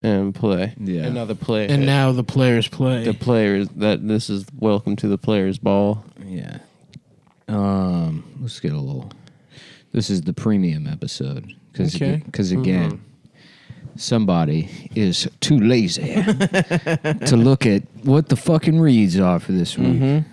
and play. Yeah. And now the play. And now the players play. The players, this is welcome to the players' ball. Yeah. Let's get a little. This is the premium episode because again, somebody is too lazy to look at what the fucking reads are for this week.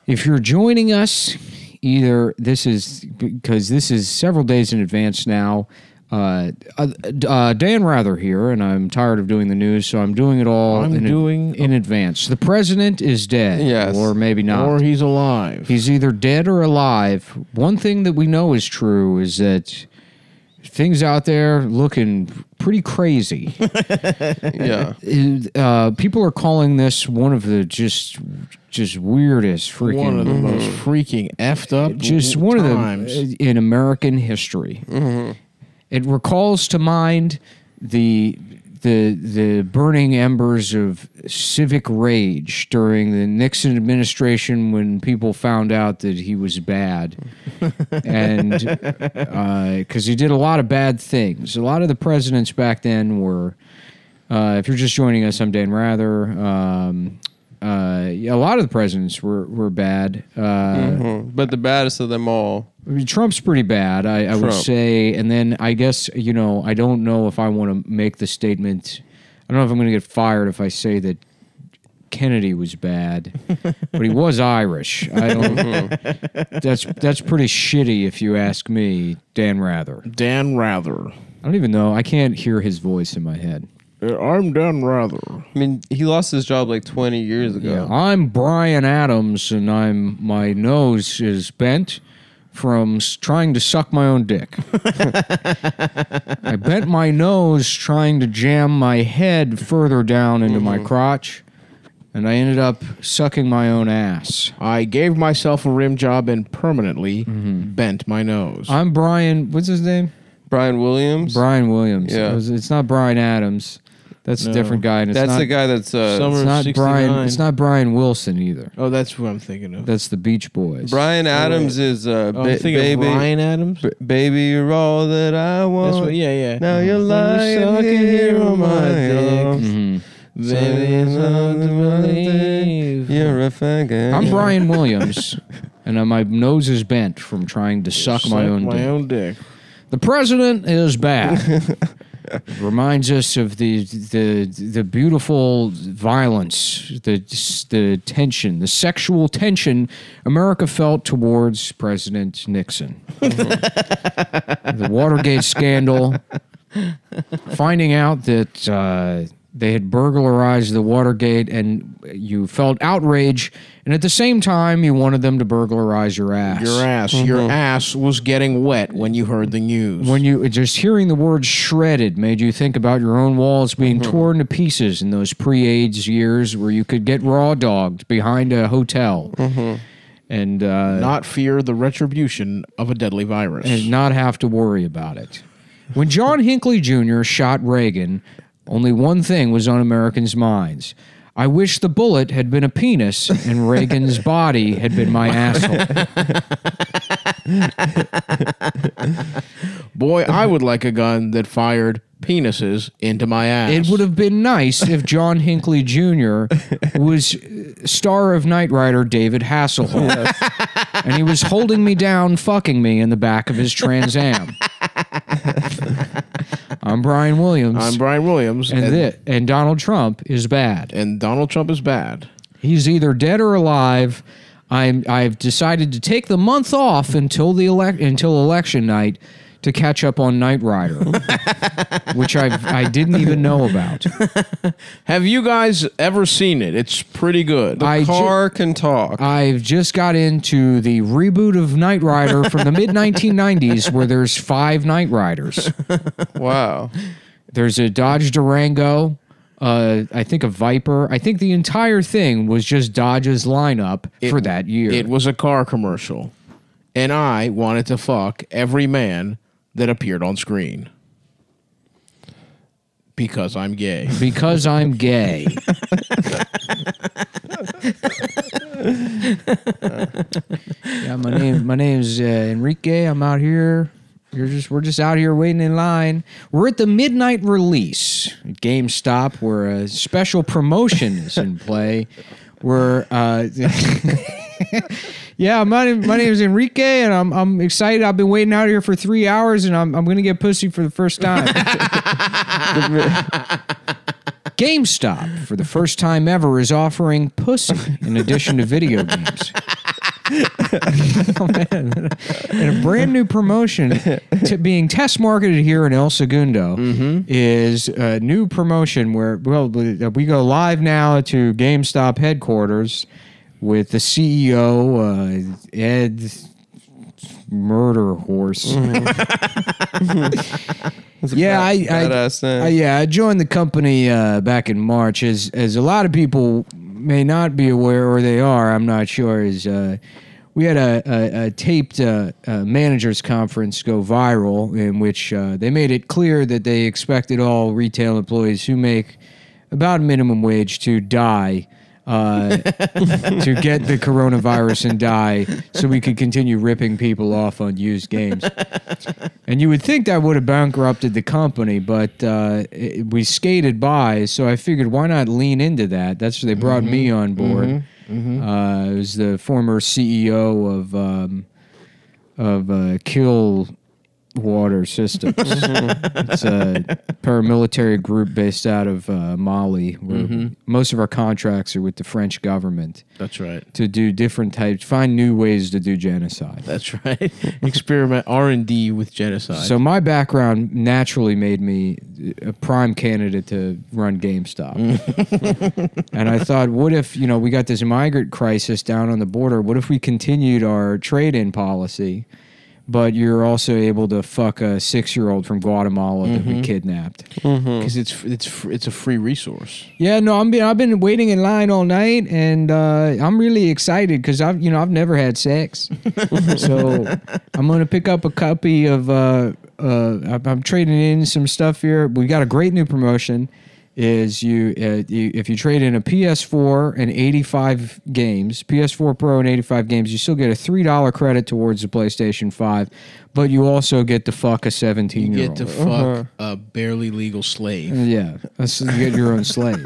If you're joining us, either this is because this is several days in advance now. Dan Rather here, and I'm tired of doing the news, so I'm doing it all in advance. The president is dead, yes, or maybe not, or he's alive. He's either dead or alive. One thing that we know is true is that things out there looking pretty crazy. Yeah, people are calling this one of the just weirdest freaking, one of the most freaking effed up, just one times of the in American history. It recalls to mind the burning embers of civic rage during the Nixon administration when people found out that he was bad, and because he did a lot of bad things. A lot of the presidents back then were. If you're just joining us, I'm Dan Rather. A lot of the presidents were bad, but the baddest of them all. I mean, Trump's pretty bad, I would say. And then I guess, I don't know if I want to make the statement. I don't know if I'm going to get fired if I say that Kennedy was bad, but he was Irish. I don't. That's pretty shitty if you ask me, Dan Rather. Dan Rather. I don't even know. I can't hear his voice in my head. I'm Dan Rather. I mean, he lost his job like 20 years ago. Yeah, I'm Brian Adams, and my nose is bent from trying to suck my own dick. I bent my nose trying to jam my head further down into my crotch, and I ended up sucking my own ass. I gave myself a rim job and permanently bent my nose. I'm Brian, what's his name? Brian Williams? Brian Williams. Yeah. It's not Brian Adams. That's a different guy. And that's the guy that's... Summer it's not 69. Brian. It's not Brian Wilson either. Oh, that's who I'm thinking of. That's the Beach Boys. Brian Adams is I'm thinking baby. of Ryan Adams. Baby, you're all that I want. That's what, yeah. Now you're lying here on my arms. Baby, it's hard to believe. You're a faggot. I'm Brian Williams, and my nose is bent from trying to suck my own dick. The president is bad. Reminds us of the beautiful violence, the tension, the sexual tension America felt towards President Nixon. The Watergate scandal, finding out that they had burglarized the Watergate, and you felt outrage, and at the same time, you wanted them to burglarize your ass. Your ass was getting wet when you heard the news. When you just hearing the word "shredded" made you think about your own walls being torn to pieces in those pre-AIDS years, where you could get raw dogged behind a hotel, and not fear the retribution of a deadly virus, and not have to worry about it. When John Hinckley Jr. shot Reagan, only one thing was on Americans' minds. I wish the bullet had been a penis and Reagan's body had been my asshole. Boy, I would like a gun that fired penises into my ass. It would have been nice if John Hinckley Jr. was star of Knight Rider David Hasselhoff. And he was holding me down, fucking me in the back of his Trans Am. I'm Brian Williams. I'm Brian Williams. And Donald Trump is bad. And Donald Trump is bad. He's either dead or alive. I've decided to take the month off until election night to catch up on Knight Rider, which I didn't even know about. Have you guys ever seen it? It's pretty good. The car can talk. I've just got into the reboot of Knight Rider from the mid-1990s where there's 5 Knight Riders. Wow. There's a Dodge Durango, I think a Viper. I think the entire thing was just Dodge's lineup for that year. It was a car commercial. And I wanted to fuck every man that appeared on screen. Because I'm gay. Because I'm gay. Yeah, my name's Enrique. I'm out here, We're just out here waiting in line. We're at the midnight release at GameStop, where a special promotion is in play. Where yeah, my name is Enrique, and I'm excited. I've been waiting out here for 3 hours, and I'm gonna get pussy for the first time. GameStop, for the first time ever, is offering pussy in addition to video games. Oh, man. And a brand new promotion being test marketed here in El Segundo is a new promotion where we go live now to GameStop headquarters with the CEO, Ed Murder Horse. I joined the company back in March, as a lot of people may not be aware, or they are, I'm not sure, is we had a taped managers conference go viral in which they made it clear that they expected all retail employees who make about minimum wage to die, to get the coronavirus and die, so we could continue ripping people off on used games. And you would think that would have bankrupted the company, but we skated by, so I figured, why not lean into that? That's they brought me on board. It was the former CEO of Kill Water Systems. It's a paramilitary group based out of Mali, where most of our contracts are with the French government. That's right. To do different types, find new ways to do genocide. That's right. Experiment R&D with genocide. So my background naturally made me a prime candidate to run GameStop. And I thought, what if, we got this migrant crisis down on the border? What if we continued our trade-in policy, but you're also able to fuck a 6-year-old from Guatemala that we kidnapped? Because it's a free resource. Yeah, no, I've been waiting in line all night, and I'm really excited because I've never had sex, so I'm gonna pick up a copy of. I'm trading in some stuff here. We got a great new promotion. Is if you trade in a PS4 and 85 games, PS4 Pro and 85 games, you still get a $3 credit towards the PlayStation 5, but you also get to fuck a 17-year-old. You get to fuck a barely legal slave. Yeah, you get your own slave.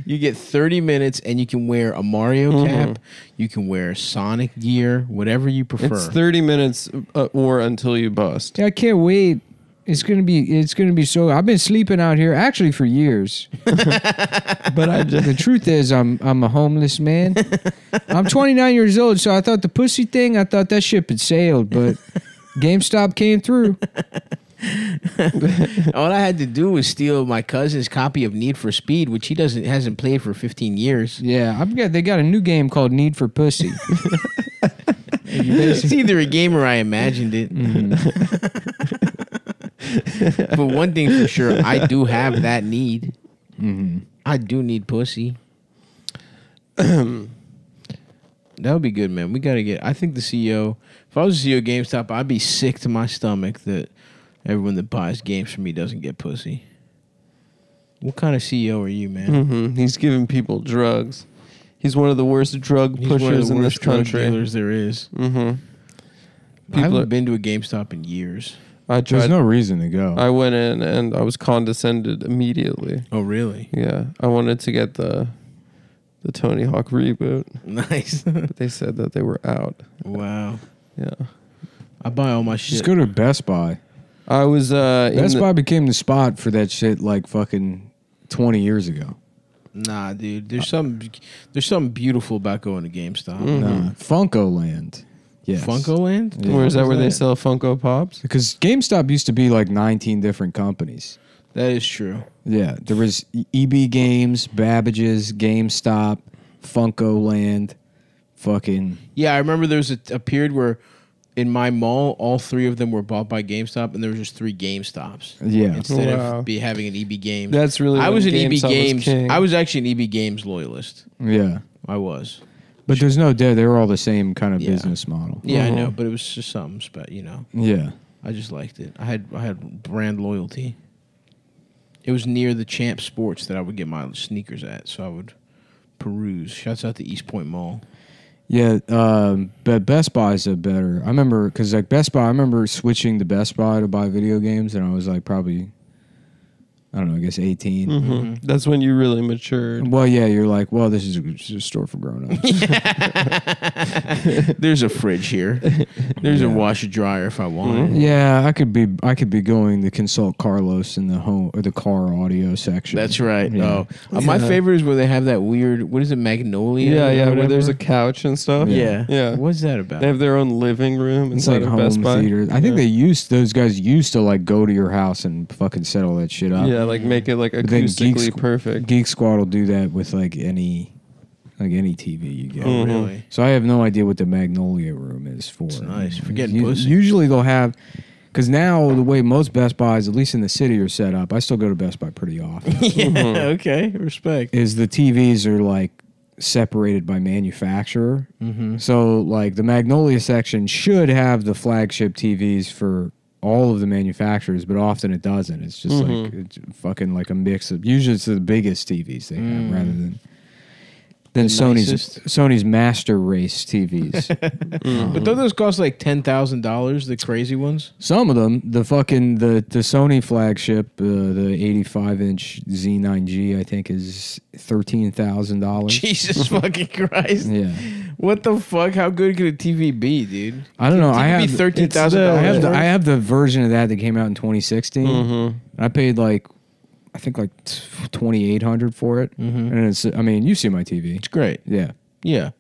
You get 30 minutes, and you can wear a Mario cap. You can wear Sonic gear, whatever you prefer. It's 30 minutes or until you bust. Yeah, I can't wait. It's gonna be so. I've been sleeping out here actually for years, but the truth is, I'm a homeless man. I'm 29 years old, so I thought the pussy thing, I thought that ship had sailed, but GameStop came through. All I had to do was steal my cousin's copy of Need for Speed, which he hasn't played for 15 years. Yeah, they got a new game called Need for Pussy. It's either a game or I imagined it. But one thing for sure, I do have that need. I do need pussy. That would be good, man. We got to get... I think the CEO... If I was the CEO of GameStop, I'd be sick to my stomach that everyone that buys games from me doesn't get pussy. What kind of CEO are you, man? He's giving people drugs. He's one of the worst drug pushers in this country. Drug dealers there is. I haven't been to a GameStop in years. There's no reason to go. I went in and I was condescended immediately. Oh, really? Yeah. I wanted to get the Tony Hawk reboot. Nice. But they said that they were out. Wow. Yeah. I buy all my shit. Just go to Best Buy. I was Best Buy became the spot for that shit like fucking 20 years ago. Nah, dude. There's something beautiful about going to GameStop. Nah. Funko Land. Yes. Funko Land? Yeah. Where is that? Where they sell Funko Pops? Because GameStop used to be like 19 different companies. That is true. Yeah. There was EB Games, Babbage's, GameStop, Funko Land, fucking... Yeah, I remember there was a period where in my mall, all three of them were bought by GameStop, and there were just 3 GameStops. Yeah. Instead of having an EB Games. That's really... I was an EB Games... king. I was actually an EB Games loyalist. Yeah. I was. But there's no doubt they were all the same kind of business model. Yeah, I know, but it was just something special, Yeah. I just liked it. I had brand loyalty. It was near the Champ Sports that I would get my sneakers at, so I would peruse. Shouts out to East Point Mall. Yeah, but Best Buys are better. I remember because like Best Buy, I remember switching to Best Buy to buy video games, and I was like probably, I don't know, I guess 18. Mm-hmm. That's when you really matured. Well, yeah, you're like, well, this is a store for grown-ups. There's a fridge here. There's a washer dryer if I want. Yeah, I could be going to consult Carlos in the home or the car audio section. That's right. Yeah. My favorite is where they have that weird. What is it, Magnolia? Yeah, or where there's a whatever? couch and stuff. Yeah. What's that about? They have their own living room It's inside like of home Best Buy. theater. I think those guys used to like go to your house and fucking set all that shit up. Yeah, like make it like But then acoustically perfect. Geek Squad will do that with like any TV you get. Oh, really? So I have no idea what the Magnolia room is for. It's nice. For getting pussy. Usually they'll have, because now the way most Best Buys, at least in the city, are set up, I still go to Best Buy pretty often. Okay. Respect. Is the TVs are like separated by manufacturer. So like the Magnolia section should have the flagship TVs for all of the manufacturers, but often it doesn't. It's just like it's fucking like a mix of. Usually it's the biggest TVs they have rather than Sony's Master Race TVs. But don't those cost like $10,000? The crazy ones. Some of them, the Sony flagship, the 85-inch Z9G, I think is $13,000. Jesus fucking Christ! Yeah. What the fuck? How good could a TV be, dude? I don't know. I have $13,000. I have the version of that came out in 2016. I paid like $2,800 for it, and it's. I mean, you see my TV. It's great. Yeah. Yeah,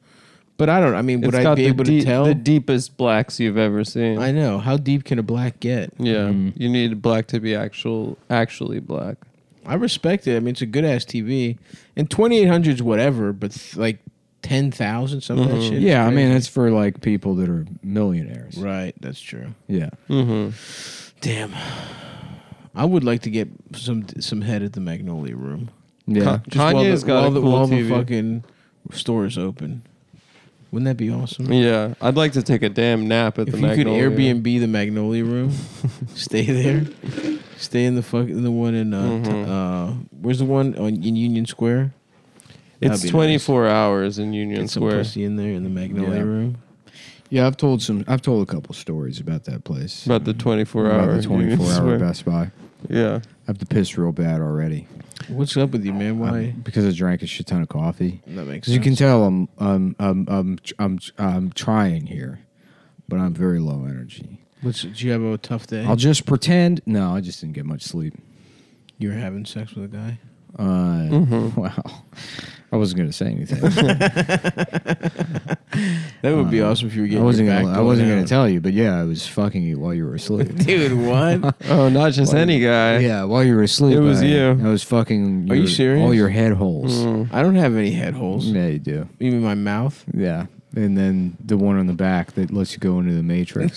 but I don't. I mean, would It's I got be able to tell? the deepest blacks you've ever seen? I know. How deep can a black get? Yeah, you need black to be actually black. I respect it. I mean, it's a good ass TV, and 2,800's whatever, but like 10,000, some of that shit. Yeah, I mean, it's for like people that are millionaires. Right. That's true. Yeah. Damn. I would like to get some head at the Magnolia room. Yeah. Kanye's got a cool while TV. the fucking store is open. Wouldn't that be awesome? Yeah, I'd like to take a damn nap at If the you could Magnolia. Airbnb the Magnolia room, stay there, stay in the one in where's the one in Union Square? It's That'd be 24 hours in Union Get some Square. pussy in there in the Magnolia Yeah. room. Yeah, I've told a couple stories about that place. About the 24-hour. About the 24-hour Best Buy. Yeah. I have to piss real bad already. What's up with you, man? Why? Because I drank a shit ton of coffee. That makes As sense. you can tell, I'm trying here, but I'm very low energy. Do you have a tough day? I'll just pretend. No, I just didn't get much sleep. You were having sex with a guy? Wow. I wasn't going to say anything. That would be awesome if you were getting I wasn't your gonna, back I wasn't blown going out. to tell you, but yeah, I was fucking you while you were asleep. Dude, what? Oh, not just any guy. Yeah, while you were asleep. It was you. I was fucking. Are you serious? All your head holes. I don't have any head holes. Yeah, you do. You mean my mouth? Yeah. And then the one on the back that lets you go into the Matrix.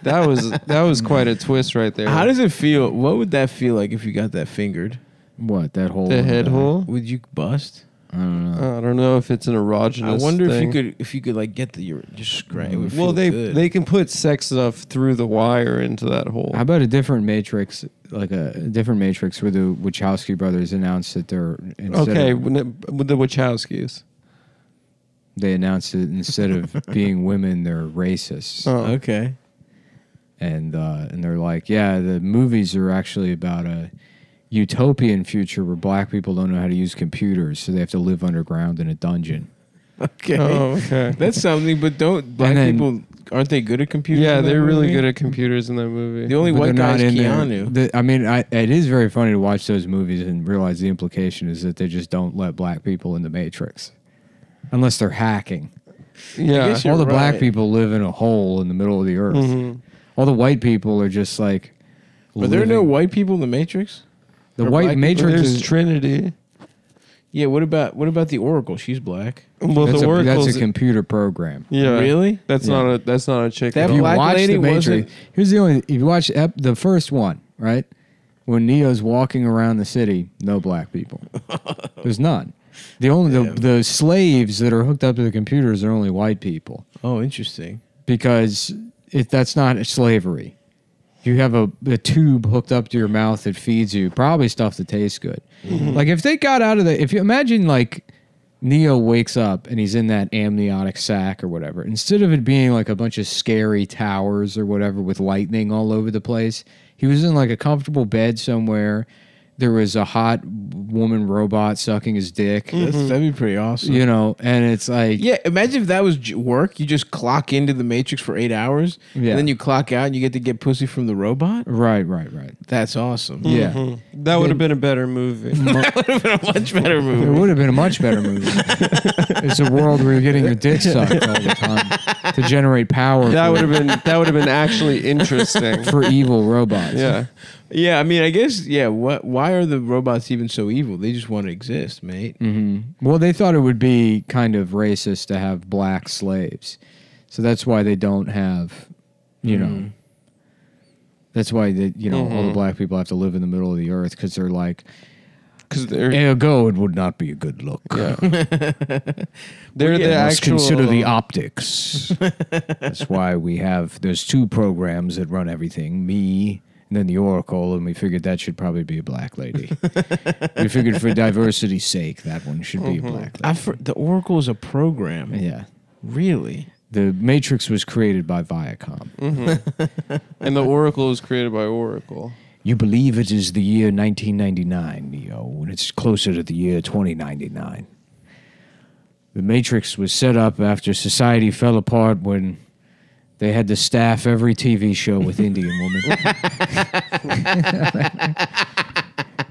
That was quite a twist right there. How does it feel? What would that feel like if you got that fingered? What, that hole? the in head back? hole? Would you bust? I don't know. I don't know if it's an erogenous. I wonder thing. if you could like get the just scratch. It would Well, feel good. they can put sex stuff through the wire into that hole. How about a different Matrix, like a different Matrix where the Wachowski brothers announced that they're Okay, with the Wachowskis. They announced that instead of being women, they're racists, Oh. Okay. and they're like, yeah, the movies are actually about a utopian future where black people don't know how to use computers, so they have to live underground in a dungeon. Okay. Oh, okay. That's something, but don't black then- people aren't they good at computers? Yeah, in that they're really movie? good at computers in that movie. The only But white they're guy not is in there. Keanu. It is very funny to watch those movies and realize the implication is that they just don't let black people in the Matrix. Unless they're hacking. Yeah. guess you're All the black right. people live in a hole in the middle of the earth. Mm-hmm. All the white people are just like. But there are no living- white people in the Matrix? The or white black Matrix There's is. Trinity. Yeah, what about the Oracle? She's black. Well, That's the a Oracle's computer program. yeah. Really? That's Yeah. not a chick. That at If you all. black watch lady the Matrix, wasn't- here's the only. If you watch the first one, right, when Neo's walking around the city, no black people. There's none. The only the slaves that are hooked up to the computers are only white people Oh, interesting. because that's not slavery. You have a tube hooked up to your mouth that feeds you probably stuff that tastes good. Like if they got out of if you imagine like Neo wakes up and he's in that amniotic sac or whatever. Instead of it being like a bunch of scary towers or whatever with lightning all over the place, he was in like a comfortable bed somewhere. There was a hot woman robot sucking his dick. That'd be pretty awesome. You know, and it's like... Yeah, imagine if that was work. You just clock into the Matrix for 8 hours, and then you clock out and you get to get pussy from the robot? Right. That's awesome. Yeah. That would have been a better movie. That would have been a much better movie. It would have been a much better movie. It's a world where you're getting your dick sucked all the time to generate power. That would have been actually interesting for evil robots. Yeah. Yeah, I mean, I guess, why are the robots even so evil? They just want to exist, mate. Mm-hmm. Well, they thought it would be kind of racist to have black slaves. So that's why they don't have, you know, that's why, all the black people have to live in the middle of the earth because they're like, ergo, it would not be a good look. Yeah. They're the actual... consider the optics. That's why there's 2 programs that run everything, me and then the Oracle, and we figured that should probably be a black lady. We figured for diversity's sake, that one should be a black lady. The Oracle is a program. Yeah. Really? The Matrix was created by Viacom. And the Oracle was created by Oracle. You believe it is the year 1999, Neo, when it's closer to the year 2099. The Matrix was set up after society fell apart when they had to staff every TV show with Indian women.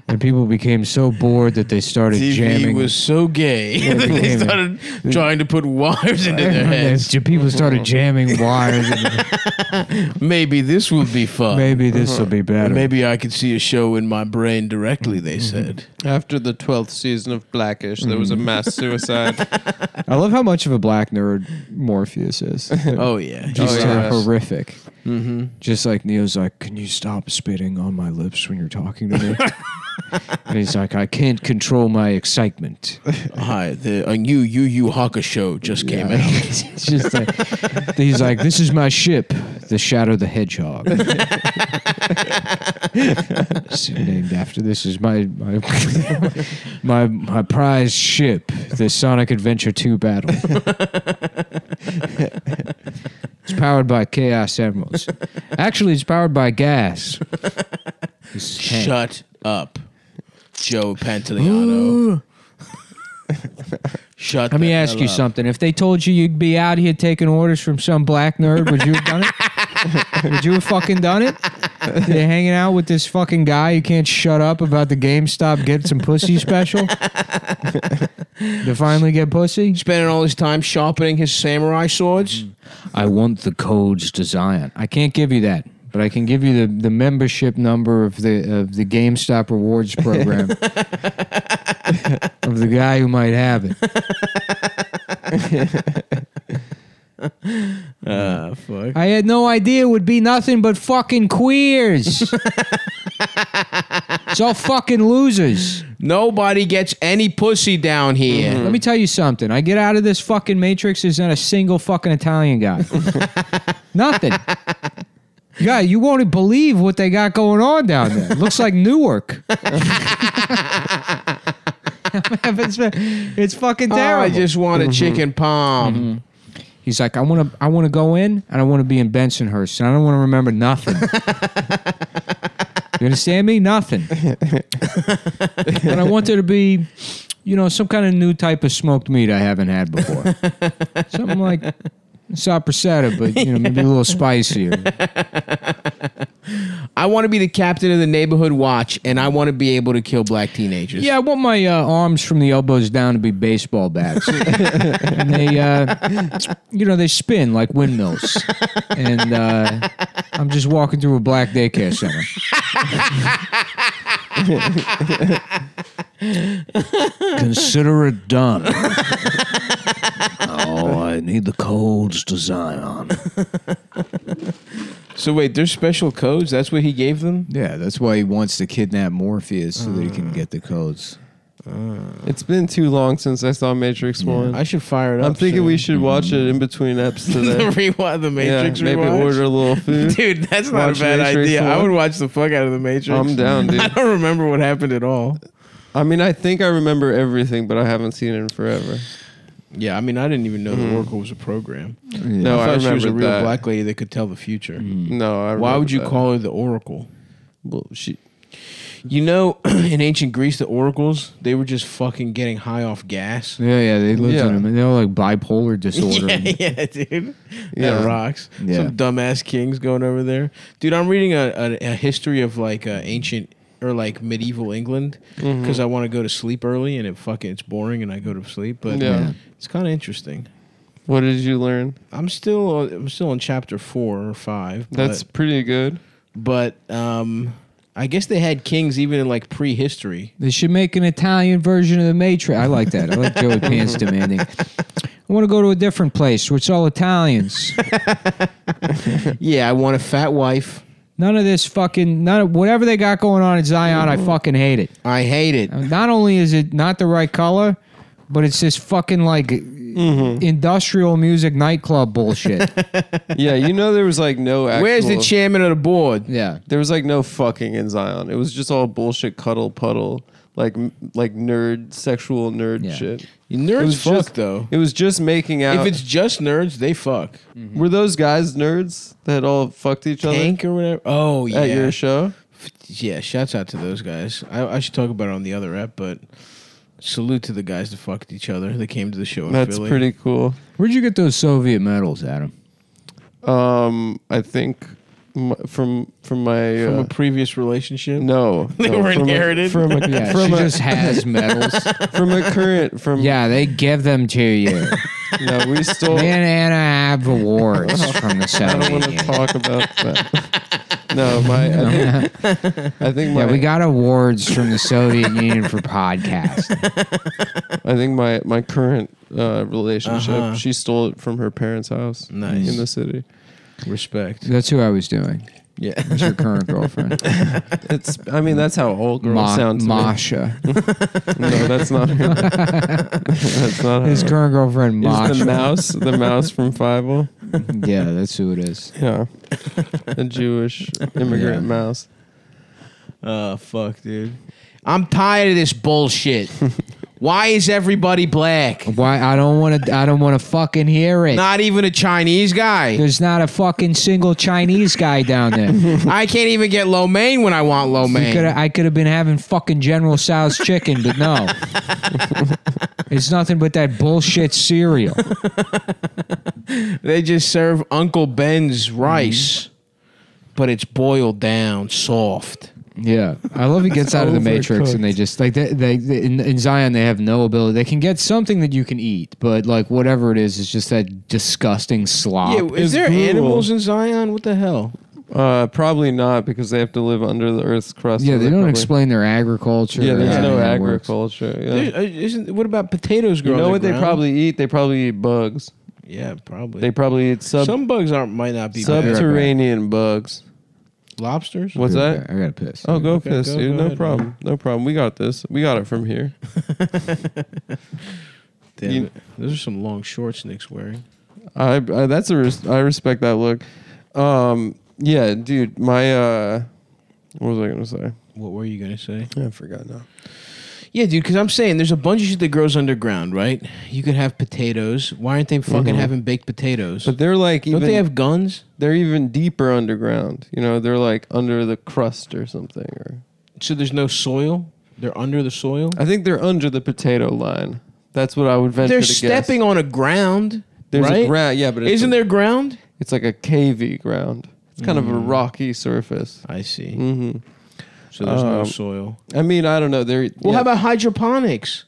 And people became so bored that they started jamming. TV was so gay. They started trying to put wires into their heads. People started jamming wires. Maybe this will be fun. Maybe this will be better. Maybe I could see a show in my brain directly, they said. After the 12th season of Blackish, there was a mass suicide. I love how much of a black nerd Morpheus is. Oh, yeah. Just horrific. Just like Neo's like, can you stop spitting on my lips when you're talking to me? And he's like, I can't control my excitement. Hi, a new Yu Yu Hakusho just came out. It's just like, he's like, this is my ship, the Shadow the Hedgehog. It's named after this is my prized ship, the Sonic Adventure 2 battle. It's powered by Chaos Emeralds. Actually, it's powered by gas. Shut up, Joe Pantoliano. Shut. Let me ask you something. If they told you you'd be out here taking orders from some black nerd, would you have done it? Would you have fucking done it? You're hanging out with this fucking guy who can't shut up about the GameStop get some pussy special? To finally get pussy? Spending all his time sharpening his samurai swords? I want the codes to Zion. I can't give you that. But I can give you the membership number of the GameStop rewards program of the guy who might have it. Fuck. I had no idea it would be nothing but fucking queers. It's all fucking losers. Nobody gets any pussy down here. Let me tell you something. I get out of this fucking Matrix, there's not a single fucking Italian guy. Nothing. Yeah, you won't believe what they got going on down there. It looks like Newark. It's fucking terrible. I just want a chicken palm. He's like, I want to go in and I want to be in Bensonhurst and I don't want to remember nothing. You understand me? Nothing. And I want there to be, some kind of new type of smoked meat I haven't had before. Something like sopressata, but maybe a little spicier. I want to be the captain of the neighborhood watch, and I want to be able to kill black teenagers. Yeah, I want my arms from the elbows down to be baseball bats, and they spin like windmills. And I'm just walking through a black daycare center. Consider it done. Oh, I need the codes to Zion. So wait, there's special codes? That's what he gave them? Yeah, that's why he wants to kidnap Morpheus so that he can get the codes. It's been too long since I saw Matrix 1. I should fire it up. I'm thinking we should watch it in between eps today. The Matrix maybe rewatch? order a little food. Dude, that's not Watch a bad Matrix idea. 1. I would watch the fuck out of the Matrix. I'm down, dude. I don't remember what happened at all. I mean, I think I remember everything, but I haven't seen it in forever. Yeah, I mean, I didn't even know the Oracle was a program. Yeah. No, I thought she was a real that. black lady that could tell the future. No, I Why would you that. call her the Oracle? Well, You know, in ancient Greece, the oracles, they were just fucking getting high off gas. Yeah, they lived in them. They were like bipolar disorder. Yeah, dude. Yeah. That rocks. Yeah. Some dumbass kings going over there. Dude, I'm reading a history of like ancient or like medieval England because I want to go to sleep early and it's boring and I go to sleep. But it's kind of interesting. What did you learn? I'm still on chapter 4 or 5. That's pretty good. But I guess they had kings even in like prehistory. They should make an Italian version of the Matrix. I like that. I like Joey Pants demanding. I want to go to a different place where it's all Italians. Yeah, I want a fat wife. None of this whatever they got going on in Zion, I fucking hate it. I hate it. Not only is it not the right color, but it's this fucking like industrial music nightclub bullshit. Yeah, there was like no actual... Where's the chairman of the board? Yeah. There was like no fucking in Zion. It was just all bullshit cuddle puddle, like sexual nerd shit. Nerds fuck, though. It was just making out. If it's just nerds, they fuck. Were those guys nerds that all fucked each other? Tank or whatever? Oh, yeah. At your show? Yeah, shouts out to those guys. I should talk about it on the other rep, but salute to the guys that fucked each other. They came to the show in That's Philly. pretty cool. Where'd you get those Soviet medals, Adam? I think from my From a previous relationship? no, They were inherited? She just has medals. from a current Yeah, they give them to you. No, we stole. Me and Anna have awards from the I Soviet don't want to Union. talk about that. No, I think Yeah, we got awards from the Soviet Union for podcasting. I think my current relationship, she stole it from her parents' house. Nice. In the city. Respect. That's who I was doing. Yeah. That's your current girlfriend. That's how all girls sound to Masha. me. No, that's not her. That's not His her. current girlfriend, Is Masha. the mouse from Fievel. Yeah, that's who it is. Yeah. A Jewish immigrant mouse. Oh, fuck, dude. I'm tired of this bullshit. Why is everybody black? Why I don't want to fucking hear it. Not even a Chinese guy. There's not a fucking single Chinese guy down there. I can't even get lo mein when I want lo mein. I could have been having fucking General Tso's chicken, but no. It's nothing but that bullshit cereal. They just serve Uncle Ben's rice, but it's boiled down soft. Yeah, I love he gets out of the Matrix and they just like they in Zion they have no ability. They can get something that you can eat, but like whatever it is just that disgusting slop. Yeah, is there brutal. animals in Zion? What the hell? Probably not because they have to live under the Earth's crust. Yeah, so they don't probably- explain their agriculture. Yeah, or there's how no that works. agriculture. Yeah. What about potatoes You growing? know on what the they ground? probably eat? They probably eat bugs. Yeah, probably. They probably eat Some bugs might not be bad. subterranean bugs. Lobsters. What's that? I gotta piss. Oh, go Okay, piss, go dude. No ahead, problem. No problem. We got this. We got it from here. Damn it. Those are some long shorts Nick's wearing. I respect that look. Yeah, dude. My what was I gonna say? What were you gonna say? I forgot now. Yeah, dude, because I'm saying there's a bunch of shit that grows underground, right? You could have potatoes. Why aren't they fucking having baked potatoes? But they're like Don't even they have guns? they're even deeper underground. They're like under the crust or something. Or So there's no soil? They're under the soil? I think they're under the potato line. That's what I would venture They're to guess. stepping on a ground, There's right? a ground, yeah, but Isn't there ground? It's like a cavey ground. It's kind of a rocky surface. I see. Mm-hmm. So there's no soil. I mean, I don't know. Well, how about hydroponics?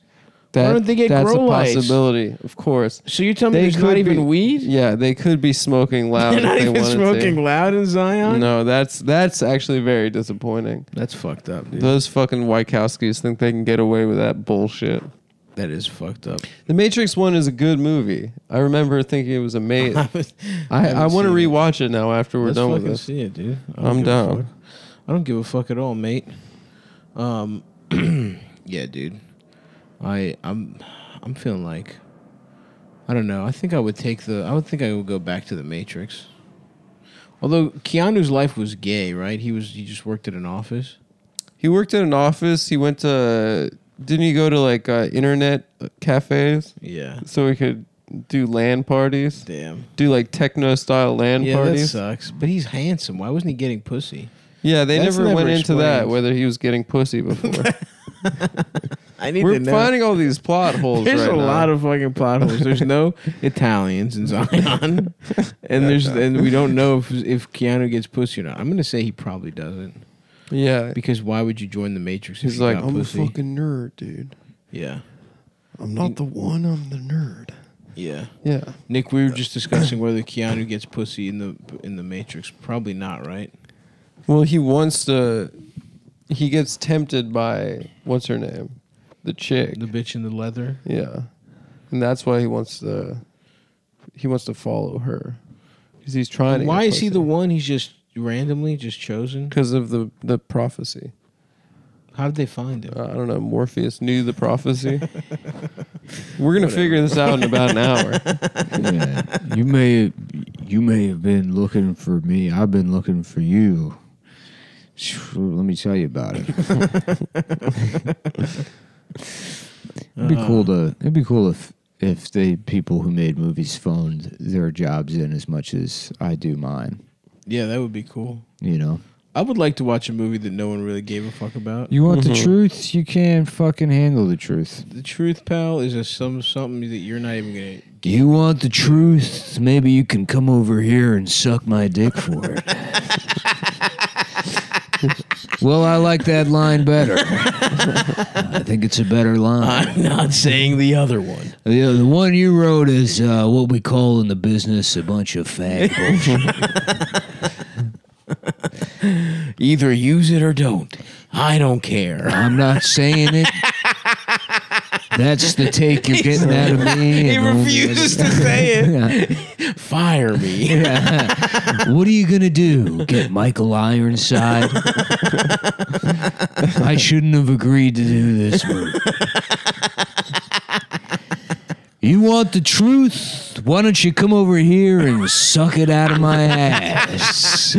Why don't they get that's grow a lights? possibility, of course. So you're telling me They there's not could even be- weed? Yeah, they could be smoking loud. They're not if they even wanted smoking to. loud in Zion? No, that's actually very disappointing. That's fucked up, dude. Those fucking Wachowskis think they can get away with that bullshit. That is fucked up. The Matrix 1 is a good movie. I remember thinking it was amazing. I haven't want to seen it. rewatch it now after we're Let's done with fucking this. see it, dude. I'm down. I don't give a fuck at all, mate. Yeah, dude. I'm feeling like I don't know. I think I would go back to the Matrix. Although Keanu's life was gay, right? He just worked at an office. He worked at an office. He went to didn't he go to like internet cafes? Yeah. So we could do LAN parties. Damn. Do like techno style LAN parties. That sucks. But he's handsome. Why wasn't he getting pussy? Yeah, they That's never went into that, explained. whether he was getting pussy before. I need We're to know. finding all these plot holes There's right a now. lot of fucking plot holes. There's no Italians in Zion, and we don't know if Keanu gets pussy or not. I'm gonna say he probably doesn't, Yeah. because why would you join the Matrix? If He's you like, got I'm pussy? a fucking nerd, dude. Yeah, I'm not the one, I'm the nerd. yeah. Yeah. Nick, we were just discussing whether Keanu gets pussy in the Matrix. Probably not, right? Well, he gets tempted by, what's her name? The chick. The bitch in the leather. Yeah. And that's why he wants to follow her. Because he's trying to. Why is he the one? He's just randomly just chosen. Because of the prophecy. How did they find him? I don't know. Morpheus knew the prophecy. We're gonna figure this out in about an hour. Yeah. You may have been looking for me. I've been looking for you. Let me tell you about it. It'd be cool if the people who made movies phoned their jobs in as much as I do mine. Yeah, that would be cool. You know, I would like to watch a movie that no one really gave a fuck about. you want the truth, you can't fucking handle the truth. The truth, pal, is something that you're not even gonna. You want the truth? Maybe you can come over here and suck my dick for it. Well, I like that line better. I think it's a better line. I'm not saying the other one. The one you wrote is what we call in the business a bunch of fag bullshit. Either use it or don't. I don't care. I'm not saying it. That's the take you're getting out of me. He refuses to say it. Yeah. Fire me. Yeah. What are you going to do? Get Michael Ironside? I shouldn't have agreed to do this movie. You want the truth? Why don't you come over here and suck it out of my ass?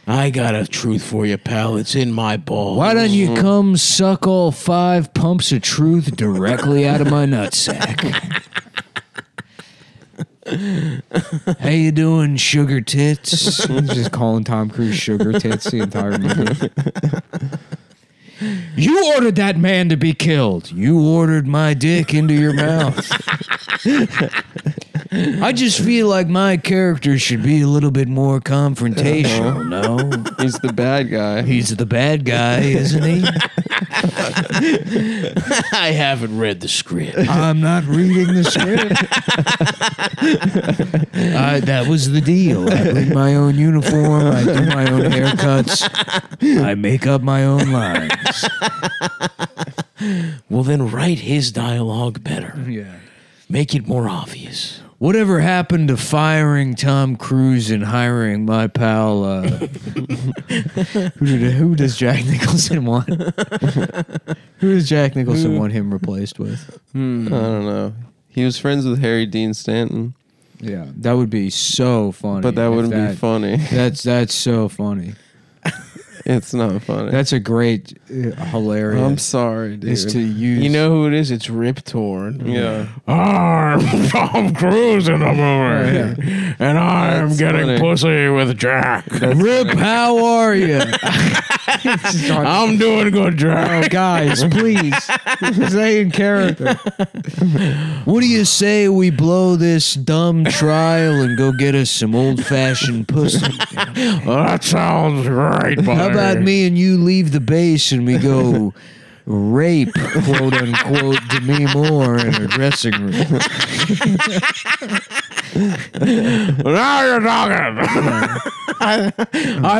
I got a truth for you, pal. It's in my balls. Why don't you come suck all 5 pumps of truth directly out of my nutsack? How you doing, sugar tits? Just calling Tom Cruise sugar tits the entire movie. You ordered that man to be killed. You ordered my dick into your mouth. I just feel like my character should be a little bit more confrontational, no? He's the bad guy. He's the bad guy, isn't he? I haven't read the script. I'm not reading the script. That was the deal. I bring my own uniform. I do my own haircuts. I make up my own lines. Well, then write his dialogue better. Yeah. Make it more obvious. Whatever happened to firing Tom Cruise and hiring my pal? Who does Jack Nicholson want? Who does Jack Nicholson want him replaced with? I don't know. He was friends with Harry Dean Stanton, Yeah, that would be so funny. but that if wouldn't be funny. That's so funny. It's not funny. That's a great, hilarious. I'm sorry, dude. Is to use. You know who it is? It's Rip Torn. Yeah. I'm Tom Cruise in the movie, and I am That's getting funny. pussy with Jack. Rip, how are you? I'm doing good, Jack. Oh, guys, please, stay in character. What do you say we blow this dumb trial and go get us some old-fashioned pussy? That sounds great, buddy. How about me and you leave the base and we go rape, quote unquote, Demi Moore in her dressing room? Now you're talking. I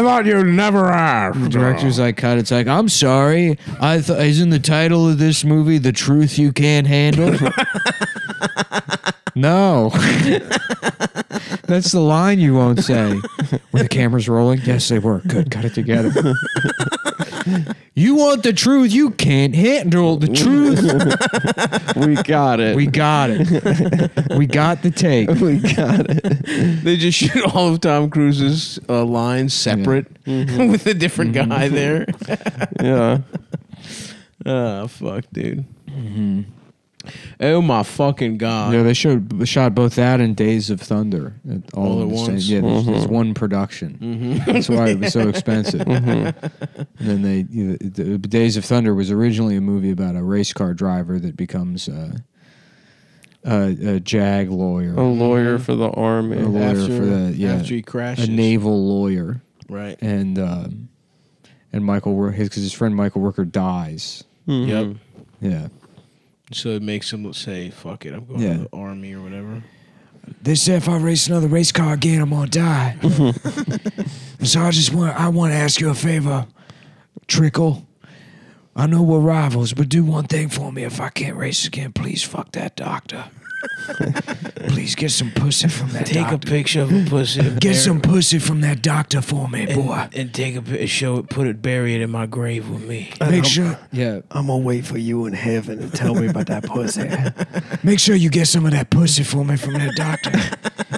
thought you'd never ask. The director's like, cut. It's like, I'm sorry. Isn't the title of this movie The Truth You Can't Handle? No. That's the line you won't say. Were the cameras rolling? Yes, they were. Good, got it together. You want the truth? You can't handle the truth. We got it. We got it. We got the take. We got it. They just shoot all of Tom Cruise's lines separate with a different guy there. Yeah. Oh, fuck, dude. Oh, my fucking God. Yeah, they shot both that and Days of Thunder all at once. Yeah, there's one production. That's why it was so expensive. And then the Days of Thunder was originally a movie about a race car driver that becomes a JAG lawyer. A lawyer for the army. A lawyer after he crashes. A naval lawyer. Right. And Michael, because his friend Michael Rooker dies. Yep. Yeah. So it makes him say, fuck it, I'm going to the army or whatever. They said if I race another race car again, I'm going to die. So I want to ask you a favor, Trickle. I know we're rivals, but do one thing for me. If I can't race again, please fuck that doctor. Please get some pussy from that doctor. Take a picture of a pussy. Get some pussy from that doctor for me, boy. And take a picture, put it, bury it in my grave with me. Make sure. Yeah. I'm going to wait for you in heaven to tell me about that pussy. Make sure you get some of that pussy for me from that doctor.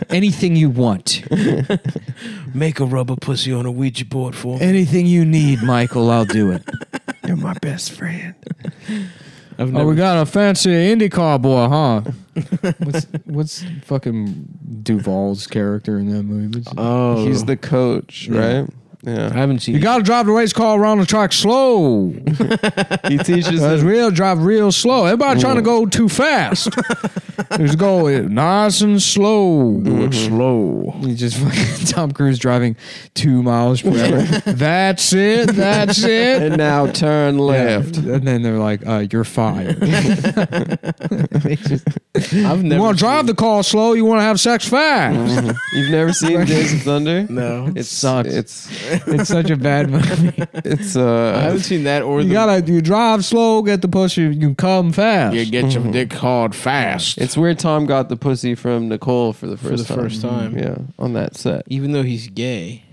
Anything you want. Make a rubber pussy on a Ouija board for me. Anything you need, Michael, I'll do it. You're my best friend. We got a fancy IndyCar boy, huh? What's fucking Duvall's character in that movie? Oh, he's the coach, right? Yeah. I haven't seen. You gotta drive the race car around the track slow. He teaches us drive real slow. Everybody trying to go too fast. Just go nice and slow. Do it slow. You just fucking Tom Cruise driving 2 miles per hour. That's it. That's it. and now turn left. Yeah. And then they're like, "You're fired." I've never. You want to drive the car slow? You want to have sex fast? You've never seen Days of Thunder? No, It sucks. It's such a bad movie. I haven't seen that or You drive slow, get the pussy, you come fast. You get your dick hard fast. It's where Tom got the pussy from Nicole for the first time. Yeah, on that set. Even though he's gay.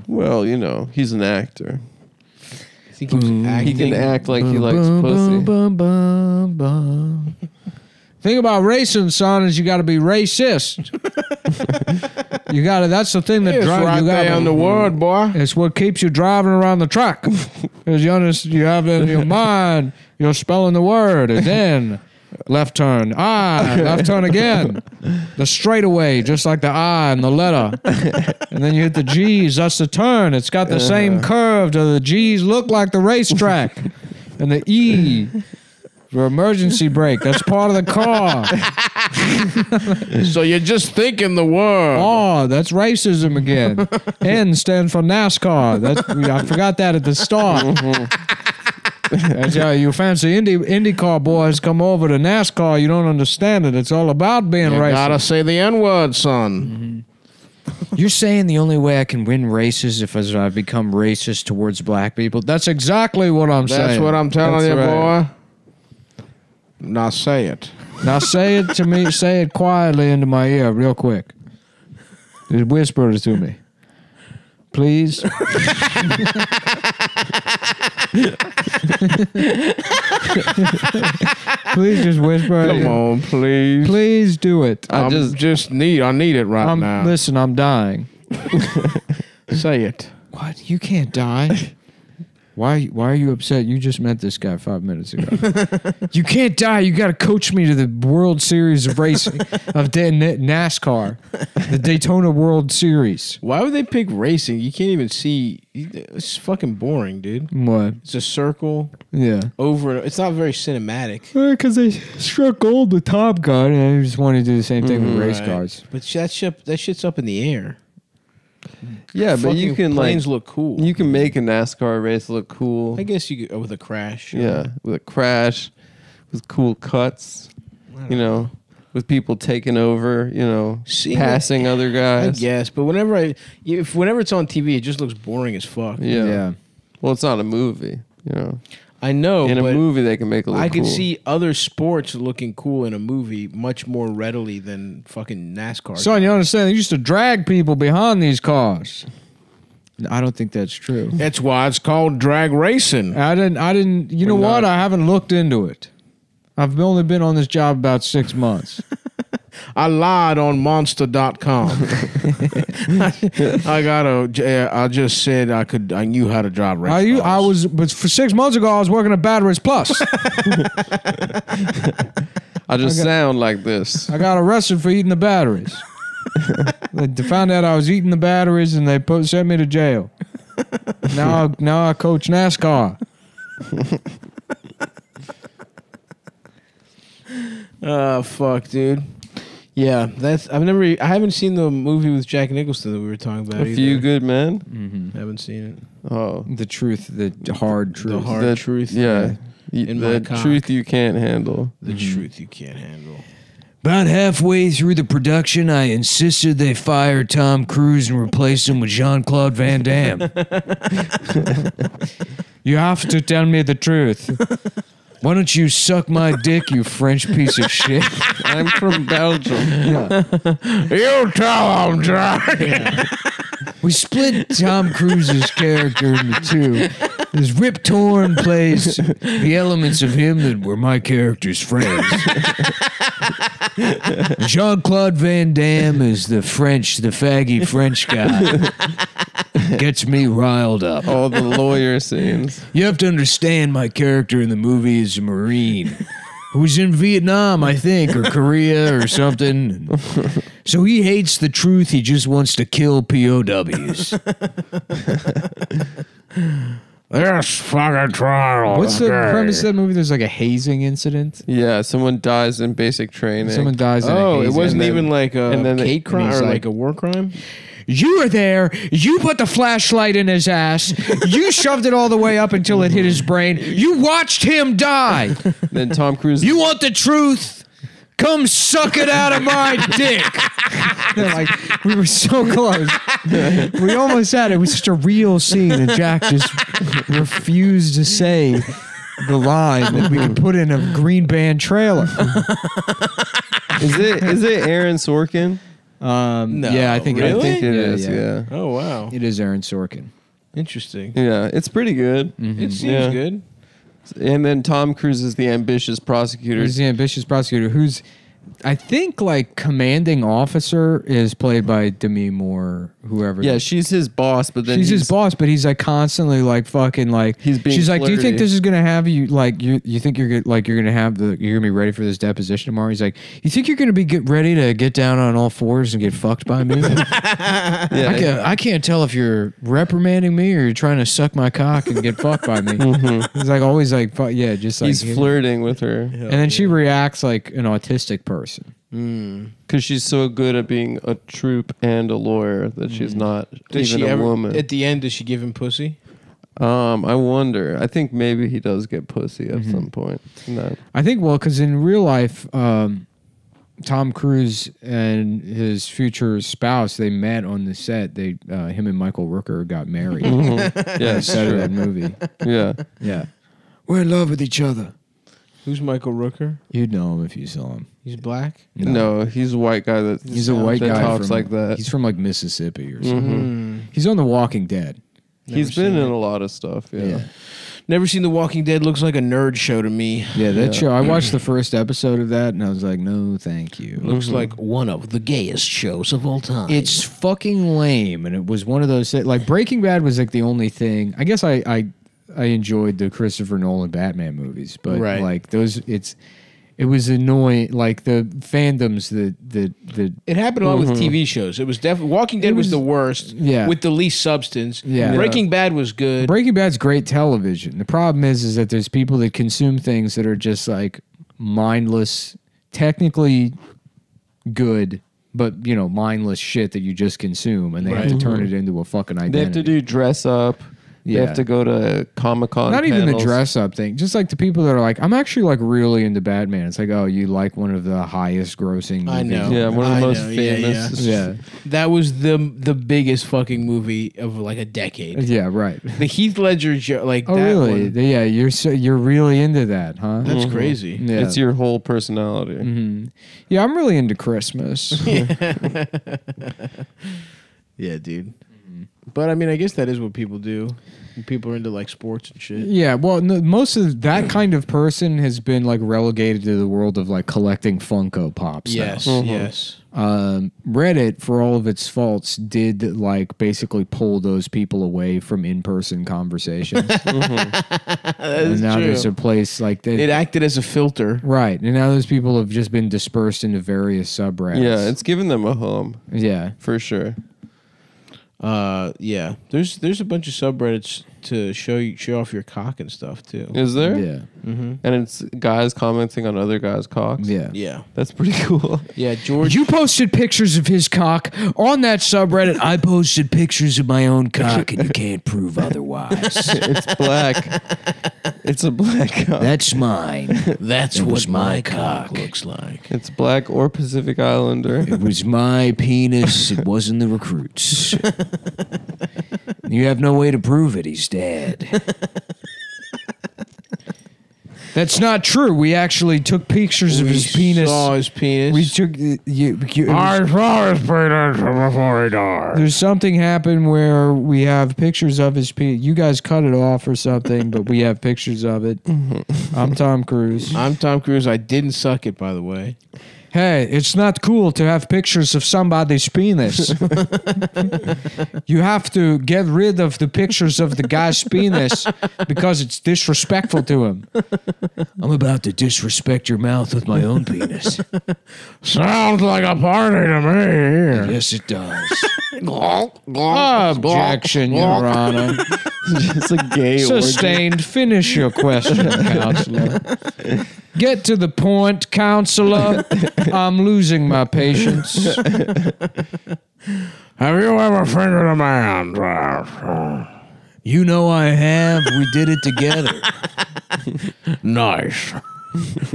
Well, he's an actor. I think he was acting. He can act like he likes pussy. Thing about racing, son, is you got to be racist. You got to. That's the thing that drives right you. There on the word, boy. It's what keeps you driving around the track. Because you have in your mind, you're spelling the word, and then left turn, left turn again. The straightaway, just like the I and the letter. And then you hit the G's. That's the turn. It's got the same curve. The G's look like the racetrack, and the E. For emergency brake. That's part of the car. So you're just thinking the word. Oh, that's racism again. N stands for NASCAR. I forgot that at the start. That's how you fancy IndyCar boys come over to NASCAR. You don't understand it. It's all about being racist. Gotta say the N-word, son. You're saying the only way I can win races if I become racist towards black people? That's exactly what I'm saying. That's what I'm telling you, right. boy. Now say it. Now say it to me. Say it quietly into my ear real quick. Just whisper it to me. Please. Please just whisper. Come on, please. Please do it. I need it right now. Listen, I'm dying. Say it. What? You can't die. Why are you upset? You just met this guy 5 minutes ago. You can't die. You got to coach me to the World Series of racing of NASCAR, the Daytona World Series. Why would they pick racing? You can't even see. It's fucking boring, dude. What? It's a circle. Yeah. Over. It's not very cinematic. Because they struck gold with Top Gun, and I just wanted to do the same thing with race cars. But that shit's up in the air. Yeah, but you can planes look cool. You can make a NASCAR race look cool. I guess you could with a crash. Yeah, with a crash, with cool cuts. With people taking over. Passing other guys. I guess, but whenever it's on TV, it just looks boring as fuck. Yeah. Well, it's not a movie. I know. In a but movie, they can make it look I could cool. see other sports looking cool in a movie much more readily than fucking NASCAR. Son, you understand? They used to drag people behind these cars. I don't think that's true. That's why it's called drag racing. I didn't. You know what? I haven't looked into it. I've only been on this job about 6 months. I lied on Monster.com. I just said I knew how to drive race cars. But for 6 months ago, I was working at Batteries Plus. I just sound like this. I got arrested for eating the batteries. They found out I was eating the batteries, and they sent me to jail. Now I coach NASCAR. Oh fuck, dude. Yeah, I haven't seen the movie with Jack Nicholson that we were talking about. A Few Good Men. Mm-hmm. Haven't seen it. Oh, The truth, the hard truth. The hard truth. Yeah, the truth you can't handle. The truth you can't handle. About halfway through the production, I insisted they fire Tom Cruise and replace him with Jean-Claude Van Damme. You have to tell me the truth. Why don't you suck my dick, you French piece of shit? I'm from Belgium. Yeah. You tell him, Jack. Yeah. We split Tom Cruise's character into two. As Rip Torn plays the elements of him that were my character's friends. Jean-Claude Van Damme is the faggy French guy. Gets me riled up. All the lawyer scenes. You have to understand my character in the movie is a Marine who was in Vietnam, I think, or Korea or something. So he hates the truth. He just wants to kill POWs. This fucking trial. What's the premise of that movie? There's like a hazing incident. Yeah, someone dies in basic training. Someone dies in a Oh, it hazing. wasn't even like a hate crime or like- like a war crime? You were there. You put the flashlight in his ass. You shoved it all the way up until it hit his brain. You watched him die. Then Tom Cruise. You want the truth? Come suck it out of my dick. Like, we were so close. We almost had it. It was such a real scene, and Jack just refused to say the line that we could put in a Green Band trailer. Is it Aaron Sorkin? No, Yeah, I think really? I think it Yeah, is. yeah. Yeah. Oh, wow. It is Aaron Sorkin. Interesting. Yeah, it's pretty good. It seems Yeah. good. And then Tom Cruise is the ambitious prosecutor. He's the ambitious prosecutor who's, I think, like, commanding officer is played by Demi Moore, whoever. Yeah, she's his boss, but then She's his boss, but he's like constantly like fucking like. He's being She's like, do you think flirty. this is gonna have you like you think you're gonna be ready for this deposition tomorrow? He's like, you think you're gonna be ready to get down on all fours and get fucked by me? Yeah, I can't tell if you're reprimanding me or you're trying to suck my cock and get fucked by me. He's like always like just like he's flirting with her and then she reacts like an autistic person. because she's so good at being a troop and a lawyer that she's not even a woman. At the end, does she give him pussy? I wonder. I think maybe he does get pussy at some point. No. I think, well, because in real life, Tom Cruise and his future spouse, they met on the set. Him and Michael Rooker got married. Yeah, Set of that movie. yeah. Yeah. We're in love with each other. Who's Michael Rooker? You'd know him if you saw him. He's black? No, he's a white guy that He's a white that guy talks from, like that. He's from like Mississippi or something. He's on The Walking Dead. He's been in a lot of stuff. Yeah. Never seen The Walking Dead. Looks like a nerd show to me. Yeah, that show. I watched the first episode of that and I was like, no, thank you. Looks like one of the gayest shows of all time. It's fucking lame, and it was one of those like Breaking Bad was like the only thing. I guess I enjoyed the Christopher Nolan Batman movies, but Right. like those, it was annoying. Like the fandoms, the It happened a lot with TV shows. It was definitely Walking Dead was was- the worst. Yeah. With the least substance. Yeah. Breaking Bad was good. Breaking Bad's great television. The problem is that there's people that consume things that are just like mindless, technically good, but mindless shit that you just consume, and they have to turn it into a fucking identity. They have to do dress up They have to go to Comic-Con Not panels. even the dress up thing. Just like the people that are like, I'm actually like really into Batman. It's like, oh, you like one of the highest grossing movies. I know. Yeah, one of the most know. famous. Yeah. That was the biggest fucking movie of like a decade. Yeah, right. The Heath Ledger like Oh, that really? one. Yeah, you're really into that, huh? That's crazy. Yeah. It's your whole personality. Yeah, I'm really into Christmas. Yeah, dude. But I mean, I guess that is what people do. People are into like sports and shit. Yeah, well, no, most of that kind of person has been like relegated to the world of like collecting Funko Pops. Yes, now. yes. Reddit, for all of its faults, did like basically pull those people away from in-person conversations. And now there's a place like that. It acted as a filter. Right, and now those people have just been dispersed into various subreddits. Yeah, it's given them a home Yeah. for sure. Yeah. There's a bunch of subreddits to show off your cock and stuff too. Is there? Yeah. And it's guys commenting on other guys' cocks. Yeah. Yeah. That's pretty cool. Yeah, George. You posted pictures of his cock on that subreddit. I posted pictures of my own cock, and you can't prove otherwise. It's black. It's a black cock. That's mine. That's was what my my cock cock. looks like. It's black or Pacific Islander. It was my penis. It wasn't the recruits. You have no way to prove it. He's dead. That's not true. We actually took pictures of his penis. Saw his penis. We took. I saw his penis before he died. There's something happened where we have pictures of his penis. You guys cut it off or something, but we have pictures of it. I'm Tom Cruise. I'm Tom Cruise. I didn't suck it, by the way. Hey, it's not cool to have pictures of somebody's penis. You have to get rid of the pictures of the guy's penis because it's disrespectful to him. I'm about to disrespect your mouth with my own penis. Sounds like a party to me. Yes, it does. Objection, Your Honor. It's a gay orgy. Sustained. Finish your question, counselor. Get to the point, counselor. I'm losing my patience. Have you ever fingered a man? You know I have. We did it together. Nice.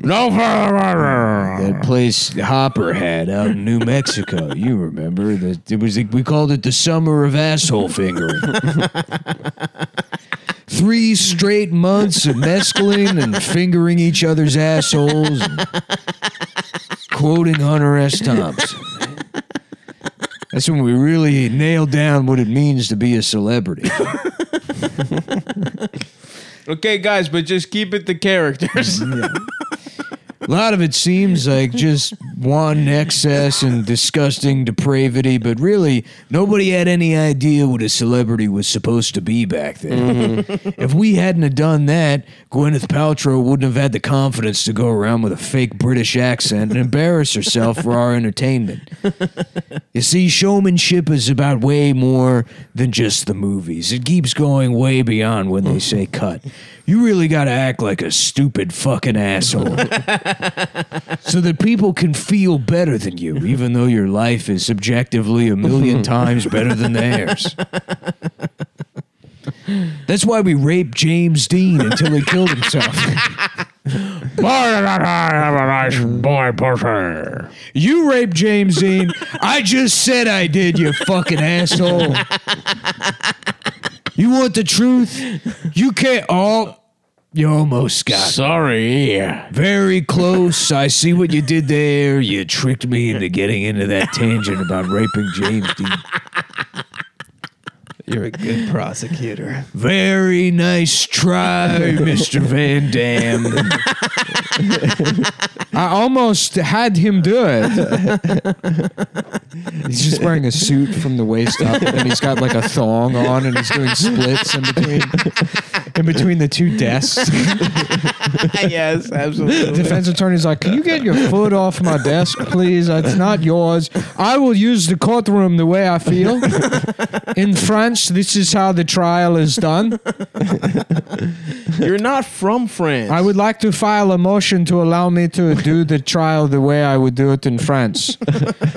No further. That place Hopper had out in New Mexico. You remember that? It was. We called it the summer of asshole fingering. 3 straight months of mescaline and fingering each other's assholes, and quoting Hunter S. Thompson. That's when we really nailed down what it means to be a celebrity. Okay, guys, but just keep it the characters. A lot of it seems like just one excess and disgusting depravity, but really, nobody had any idea what a celebrity was supposed to be back then. If we hadn't have done that, Gwyneth Paltrow wouldn't have had the confidence to go around with a fake British accent and embarrass herself for our entertainment. You see, showmanship is about way more than just the movies. It keeps going way beyond when they say cut. You really got to act like a stupid fucking asshole so that people can feel better than you, even though your life is subjectively a million times better than theirs. That's why we raped James Dean until he killed himself. Boy, did I have a nice boy pussy. You raped James Dean. I just said I did, you fucking asshole. You want the truth? You can't. Oh, you almost got it. Sorry. Very close. I see what you did there. You tricked me into getting into that tangent about raping James Dean. You're a good prosecutor. Very nice try, Mr. Van Dam. I almost had him do it. He's just wearing a suit from the waist up, and he's got like a thong on, and he's doing splits in between the two desks. Yes, absolutely. The defense attorney's like, "Can you get your foot off my desk, please? It's not yours. I will use the courtroom the way I feel. In France, this is how the trial is done. You're not from France. I would like to file a motion to allow me to do the trial the way I would do it in France.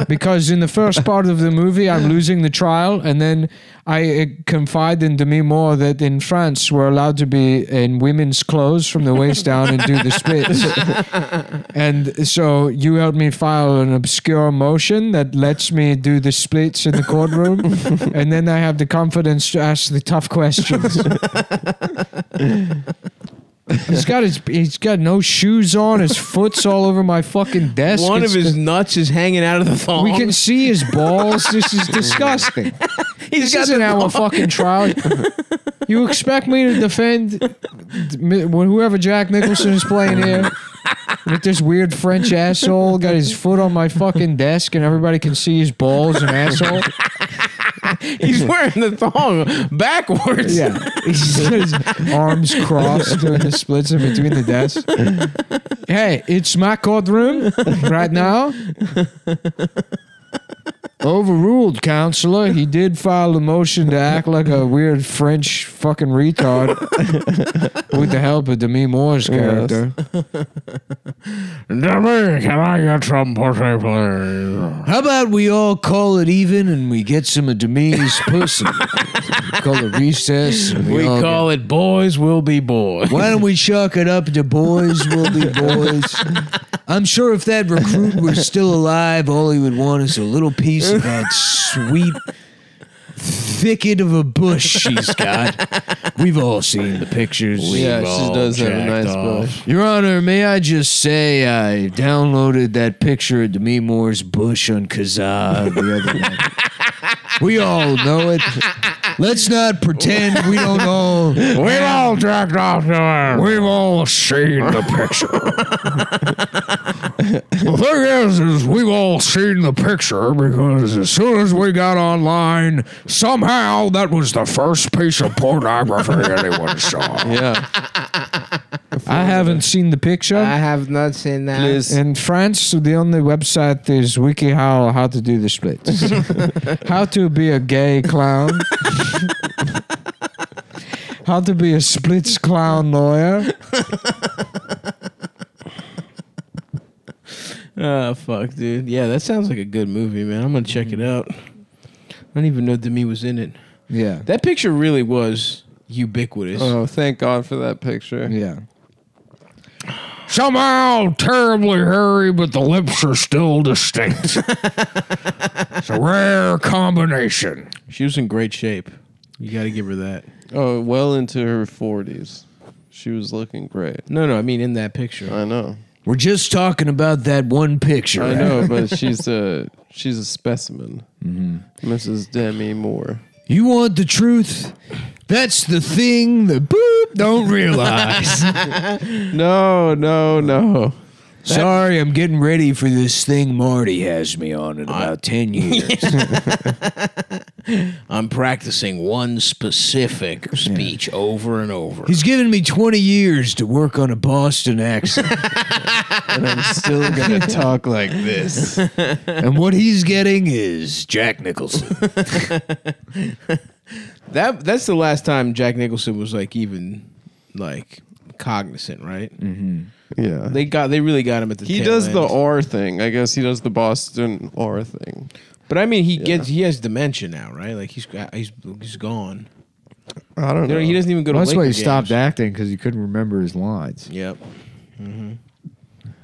Because in the first part of the movie, I'm losing the trial, and then I confide in Demi Moore that in France we're allowed to be in women's clothes from the waist down and do the splits. And so you helped me file an obscure motion that lets me do the splits in the courtroom, and then I have the confidence to ask the tough questions. He's got no shoes on. His foot's all over my fucking desk. One of his nuts is hanging out of the thong. We can see his balls. This is disgusting. This isn't our fucking trial. You expect me to defend whoever Jack Nicholson is playing here with this weird French asshole got his foot on my fucking desk and everybody can see his balls and asshole? He's wearing the thong backwards. Yeah. He's got his arms crossed doing the splits in between the desks. Hey, it's my courtroom right now. Overruled, counselor. He did file a motion to act like a weird French fucking retard with the help of Demi Moore's character. Demi, can I get some pussy, please? How about we all call it even and we get some of Demi's pussy? Call it recess. We call it boys will be boys. Why don't we chalk it up to boys will be boys? I'm sure if that recruit were still alive, all he would want is a little piece of that sweet thicket of a bush she's got. We've all seen the pictures. Yeah, she does have a nice bush. Your Honor, may I just say I downloaded that picture of Demi Moore's bush on Kazaa the other night. We all know it. Let's not pretend we don't know. We've all jacked off to her. We've all seen the picture. The thing is we've all seen the picture because as soon as we got online, somehow that was the first piece of pornography anyone saw. Yeah. I haven't seen the picture. I have not seen that. Please. In France, the only website is WikiHow, how to do the splits. How to be a gay clown. How to be a splits clown lawyer. Oh, fuck, dude. Yeah, that sounds like a good movie, man. I'm going to check it out. I don't even know Demi was in it. Yeah. That picture really was ubiquitous. Oh, thank God for that picture. Yeah. Somehow terribly hairy, but the lips are still distinct. It's a rare combination. She was in great shape. You got to give her that. Oh, well into her 40s. She was looking great. No, I mean in that picture. I know. We're just talking about that one picture. I know, but she's a specimen. Mm-hmm. Mrs. Demi Moore. You want the truth? That's the thing that boop don't realize. No. Sorry, I'm getting ready for this thing Marty has me on in about 10 years. I'm practicing one specific speech over and over. He's given me 20 years to work on a Boston accent. And I'm still going to talk like this. And what he's getting is Jack Nicholson. That's the last time Jack Nicholson was even cognizant, right? Mm-hmm. Yeah. They really got him at the He tail does end. the R thing. I guess he does the Boston R thing. But I mean, he has dementia now, right? Like he's gone. I don't know. He doesn't even go to That's why he Laker stopped games. acting, because he couldn't remember his lines. Yep. Mm-hmm.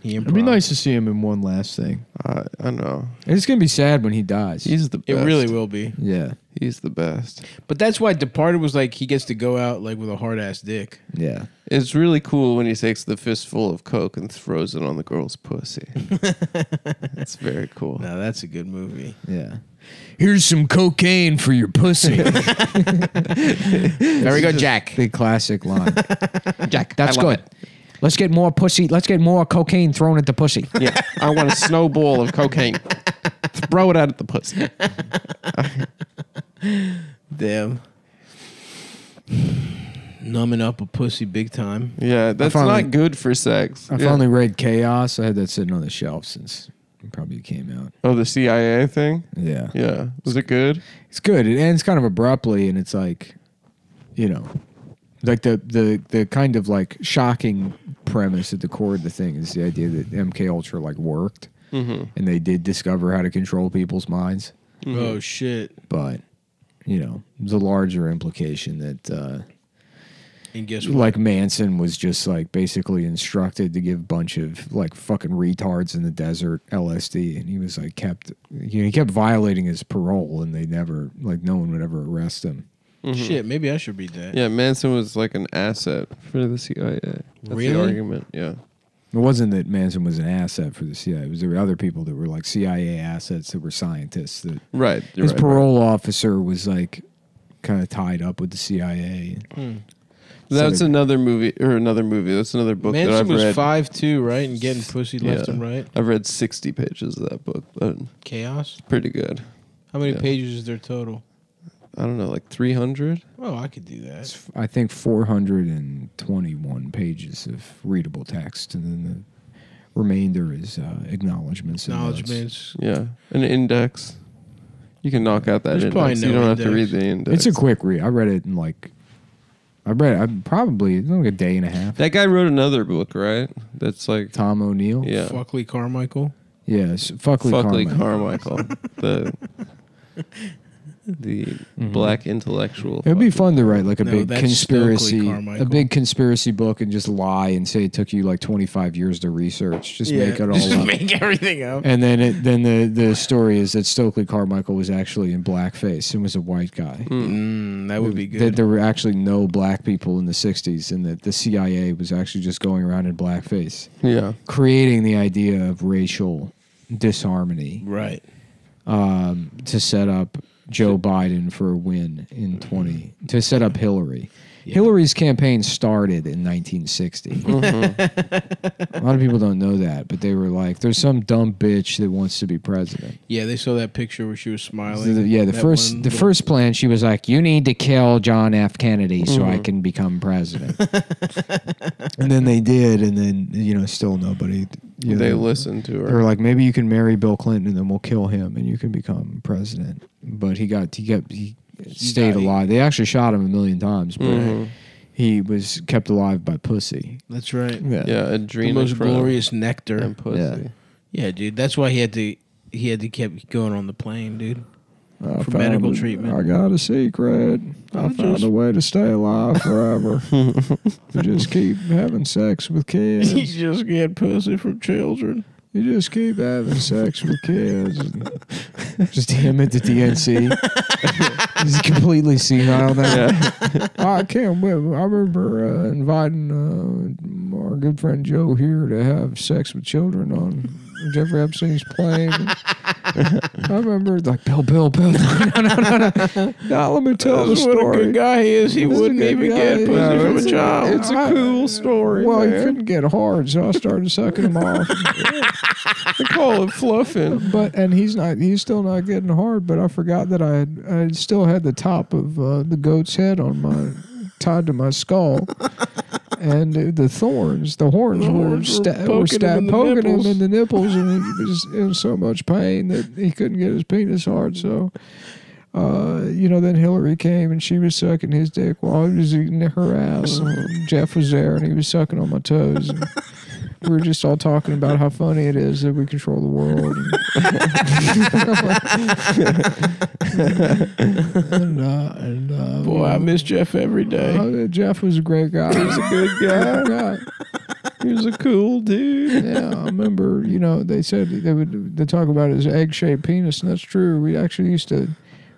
It'd be nice to see him in one last thing. I know. It's going to be sad when he dies. He's the best. It really will be. Yeah. He's the best. But that's why Departed was he gets to go out with a hard ass dick. Yeah. It's really cool when he takes the fistful of coke and throws it on the girl's pussy. It's very cool. Now that's a good movie. Yeah. Here's some cocaine for your pussy. There we go, Jack. The classic line. Jack, That's I love good. it. Let's get more pussy. Let's get more cocaine thrown at the pussy. Yeah, I want a snowball of cocaine. Throw it out at the pussy. Damn. Numbing up a pussy big time. Yeah, that's finally- not good for sex. I finally read Chaos. I had that sitting on the shelf since it probably came out. Oh, the CIA thing? Yeah. Yeah. Was it good? It's good. It ends kind of abruptly, and it's the kind of shocking premise at the core of the thing is the idea that MK Ultra worked, and they did discover how to control people's minds. Oh shit! But the larger implication that and guess what? like Manson was just like basically instructed to give a bunch of like fucking retards in the desert LSD, and he was like he kept violating his parole, and they never no one would ever arrest him. Mm-hmm. Shit, maybe I should read that. Yeah, Manson was like an asset for the CIA. That's Really? the argument. Yeah. It wasn't that Manson was an asset for the CIA. It was there were other people that were like CIA assets that were scientists. That Right. his parole officer was like kind of tied up with the CIA. That's another movie. That's another book that I've Manson was read. 5'2", right, and getting pussy left and right. I've read 60 pages of that book, but Chaos. pretty good. How many pages is there total? I don't know, like 300. Oh, I could do that. I think 421 pages of readable text, and then the remainder is acknowledgements. And notes. Acknowledgements. Yeah, an index. You can knock out that There's probably index. no You don't have to index. read the index. It's a quick read. I read it in like probably like a day and a half. That guy wrote another book, right? That's like Tom O'Neill. yeah, Fuckley Carmichael. Yes, Fuckley Carmichael, the black intellectual. It would be fun to write like a big that's conspiracy, Stokely Carmichael. a big conspiracy book, and just lie and say it took you like 25 years to research. Just make it all just up. make everything up. And then the story is that Stokely Carmichael was actually in blackface and was a white guy. That would be good. That there were actually no black people in the 60s, and that the CIA was actually just going around in blackface, creating the idea of racial disharmony, right. to set up Joe Biden for a win in to set up Hillary. Yeah. Hillary's campaign started in 1960. A lot of people don't know that, but they were like, there's some dumb bitch that wants to be president. Yeah, they saw that picture where she was smiling. The first plan, she was like, you need to kill John F. Kennedy so I can become president. And then they did, and then, still nobody. They listened to her. They were like, maybe you can marry Bill Clinton and then we'll kill him and you can become president. But he stayed alive. They actually shot him 1,000,000 times, but he was kept alive by pussy. That's right. Yeah, adrenochrome. The most glorious nectar. And pussy. Yeah, dude. That's why he had to keep going on the plane, dude. For medical treatment. I got a secret. I found a way to stay alive forever. You just keep having sex with kids. You just get pussy from children. You just keep having sex with kids. Just him at the DNC. He's completely senile now. I can't wait. I remember inviting our good friend Joe here to have sex with children on Jeffrey Epstein's plane. I remember like Bill. No. Now let me tell the story. What a good guy he is. He wouldn't even get pussy from a child. It's a cool story. Well, man. he couldn't get hard, so I started sucking him off. They call it fluffing. And he's still not getting hard. But I forgot that I still had the top of the goat's head tied to my skull. And the horns were poking him in the nipples, and he was in so much pain that he couldn't get his penis hard. So, then Hillary came and she was sucking his dick while I was eating her ass. And Jeff was there and he was sucking on my toes. And we were just all talking about how funny it is that we control the world. Boy, I miss Jeff every day. Jeff was a great guy. He was a good guy. He was a cool dude. Yeah, I remember, they said they talk about his egg-shaped penis, and that's true. We actually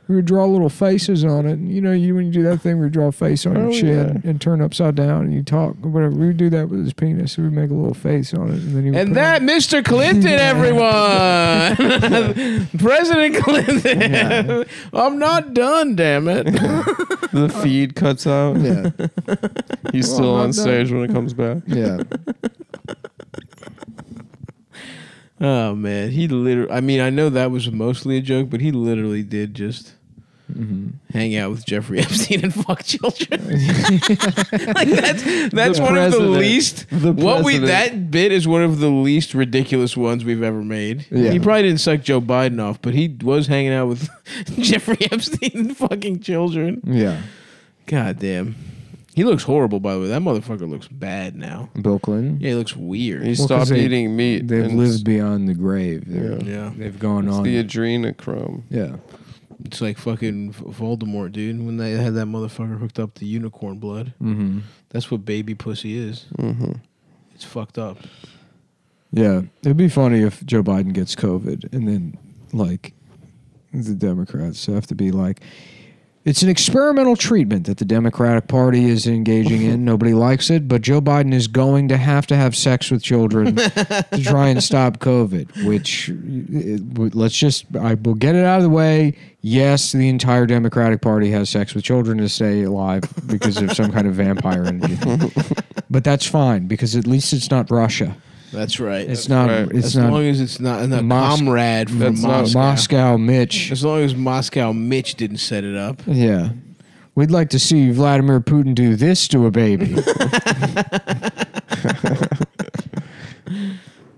we would draw little faces on it. And, when you do that thing where you draw a face on your chin and turn upside down and you talk or whatever, we would do that with his penis. We would make a little face on it. And then Mr. Clinton, everyone. President Clinton. Yeah. I'm not done, damn it. The feed cuts out. Yeah. He's still on stage when it comes back. Yeah. Oh, man. He literally... I mean, I know that was mostly a joke, but he literally did just hang out with Jeffrey Epstein and fuck children. That's one of the least... That bit is one of the least ridiculous ones we've ever made. Yeah. He probably didn't suck Joe Biden off, but he was hanging out with Jeffrey Epstein and fucking children. Yeah. God damn. He looks horrible, by the way. That motherfucker looks bad now. Bill Clinton? Yeah, he looks weird. He stopped eating meat. They've lived beyond the grave. Yeah. They've gone on. The adrenochrome. Yeah. It's like fucking Voldemort, dude. When they had that motherfucker hooked up to unicorn blood. Mm-hmm. That's what baby pussy is. Mm-hmm. It's fucked up. Yeah, it'd be funny if Joe Biden gets COVID and then, like, the Democrats have to be like, it's an experimental treatment that the Democratic Party is engaging in. Nobody likes it, but Joe Biden is going to have sex with children to try and stop COVID, which I will get it out of the way. Yes, the entire Democratic Party has sex with children to stay alive because of some kind of vampire energy. But that's fine because at least it's not Russia. That's right. It's not. right. It's As not long as it's not a comrade from That's not Moscow. Moscow Mitch. As long as Moscow Mitch didn't set it up. Yeah. We'd like to see Vladimir Putin do this to a baby.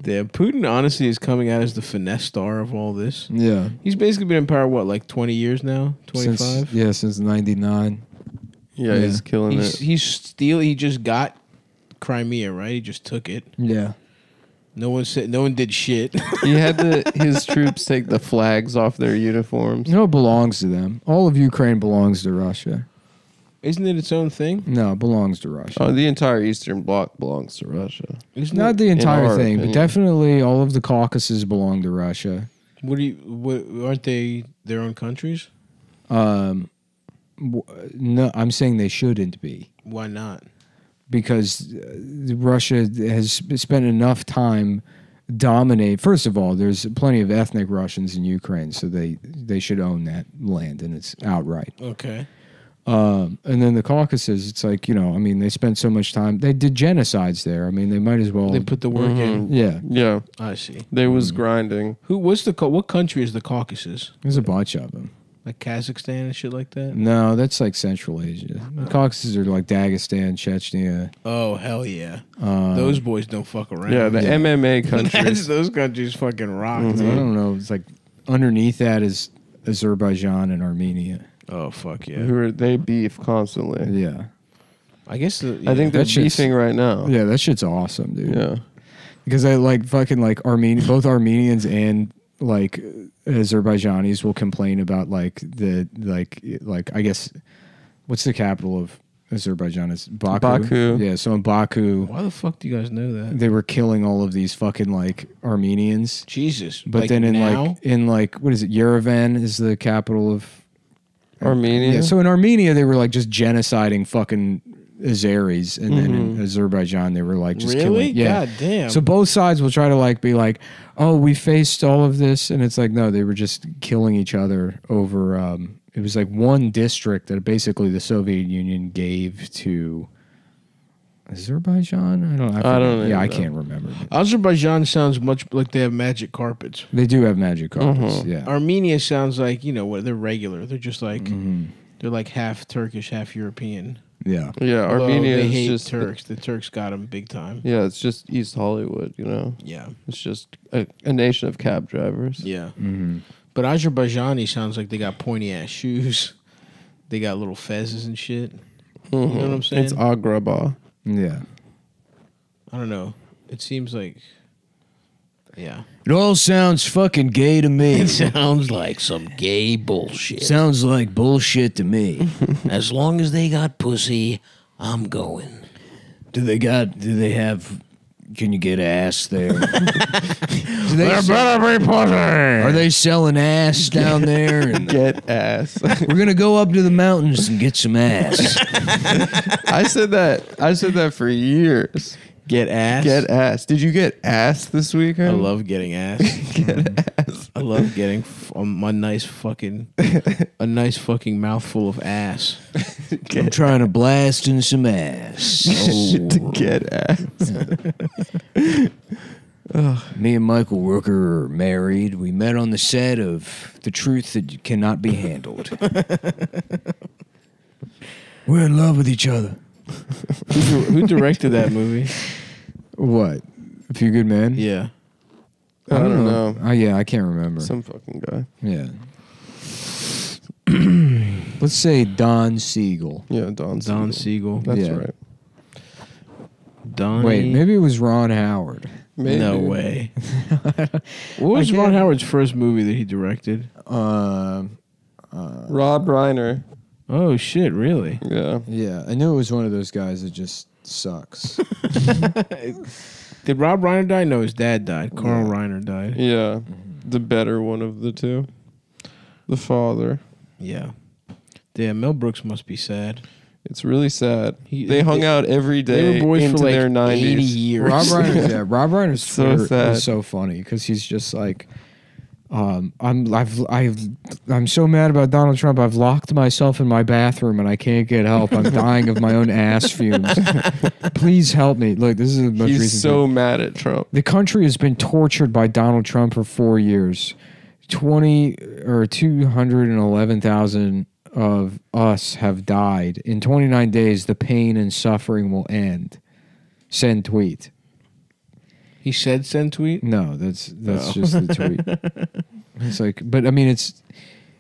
Damn, Putin honestly is coming out as the finesse star of all this. Yeah. He's basically been in power, what, like 20 years now? 25? Since 99. Yeah, he's killing it. He just got Crimea, right? He just took it. Yeah. No one did shit. He had his troops take the flags off their uniforms. No, it belongs to them. All of Ukraine belongs to Russia. Isn't it its own thing? No, it belongs to Russia. Oh, the entire Eastern Bloc belongs to Russia. Not the entire our thing, opinion. but definitely all of the Caucasus belong to Russia. Aren't they their own countries? No, I'm saying they shouldn't be. Why not? Because Russia has spent enough time dominate. First of all, there's plenty of ethnic Russians in Ukraine, so they should own that land, and it's outright. Okay. And then the Caucasus, it's like, they spent so much time. They did genocides there. I mean, they might as well. They put the work in. Yeah, Yeah, I see. they was grinding. What country is the Caucasus? there's a bunch of them. Like Kazakhstan and shit like that? No, that's like Central Asia. The Caucasus are like Dagestan, Chechnya. Oh, hell yeah. Those boys don't fuck around. Yeah, the MMA countries. Those countries fucking rock. I dude. don't know. It's like underneath that is Azerbaijan and Armenia. Oh, fuck yeah. They beef constantly. Yeah. I guess I think they're That shit's- beefing right now. Yeah, that shit's awesome, dude. Yeah. Because I like fucking like both Armenians and like Azerbaijanis will complain about like I guess what's the capital of Azerbaijan? It's Baku. Baku. Yeah, so in Baku Why the fuck do you guys know that? they were killing all of these fucking like Armenians. Jesus. But like then now? in what is it? Yerevan is the capital of Armenia. Yeah, so in Armenia they were like just genociding fucking Azeris, and then in Azerbaijan they were like just Really? killing. Yeah. God damn. So both sides will try to like be like, oh, we faced all of this, and it's like no, they were just killing each other over. It was like one district that basically the Soviet Union gave to Azerbaijan. I don't know. Yeah, I can't remember. Azerbaijan sounds much like they have magic carpets. They do have magic carpets. Yeah. Armenia sounds like, what, they're regular. They're just like, they're like half Turkish, half European. Yeah. Yeah, Although Armenia they is hate just Turks. The Turks got them big time. Yeah, it's just East Hollywood. Yeah. It's just a nation of cab drivers. Yeah. But Azerbaijani sounds like they got pointy ass shoes. They got little fezzes and shit. You know what I'm saying? It's Agrabah. Yeah. I don't know. It seems like, yeah. It all sounds fucking gay to me. It sounds like some gay bullshit. Sounds like bullshit to me. As long as they got pussy, I'm going. Do they have? Can you get ass there? There better be pussy. Are they selling ass down there? And Get ass. we're gonna go up to the mountains and get some ass. I said that for years. Get ass. Get ass. Did you get ass this weekend? I love getting ass. get ass. I love getting a nice fucking mouthful of ass. I'm trying to blast in some ass. To get ass. Me and Michael Rooker are married. We met on the set of The Truth That Cannot Be Handled. We're in love with each other. Who directed that movie? What? A Few Good Men? Yeah. I don't know. Oh, yeah, I can't remember. Some fucking guy. Yeah. Let's say Don Siegel. Yeah, Don Siegel. That's Yeah. right. Donnie. Wait, maybe it was Ron Howard. Maybe. No way. What was Ron Howard's first movie that he directed? I Rob Reiner. Oh shit! Really? Yeah. Yeah, I knew it was one of those guys that just sucks. Did Rob Reiner die? No, his dad died. Carl Reiner died. Yeah. The better one of the two. The father. Yeah. Damn, Mel Brooks must be sad. It's really sad. They hung out every day They were boys into for like their 90s. 80 years. Rob Reiner, Rob Reiner's So Twitter sad. is so funny because he's just like, I'm so mad about Donald Trump. I've locked myself in my bathroom and I can't get help. I'm dying of my own ass fumes. Please help me. Look, this is the most He's recent. so mad at Trump. The country has been tortured by Donald Trump for 4 years. 211,000 of us have died. In 29 days, the pain and suffering will end. Send tweet. He said send tweet? No, that's just the tweet. It's like, but I mean, it's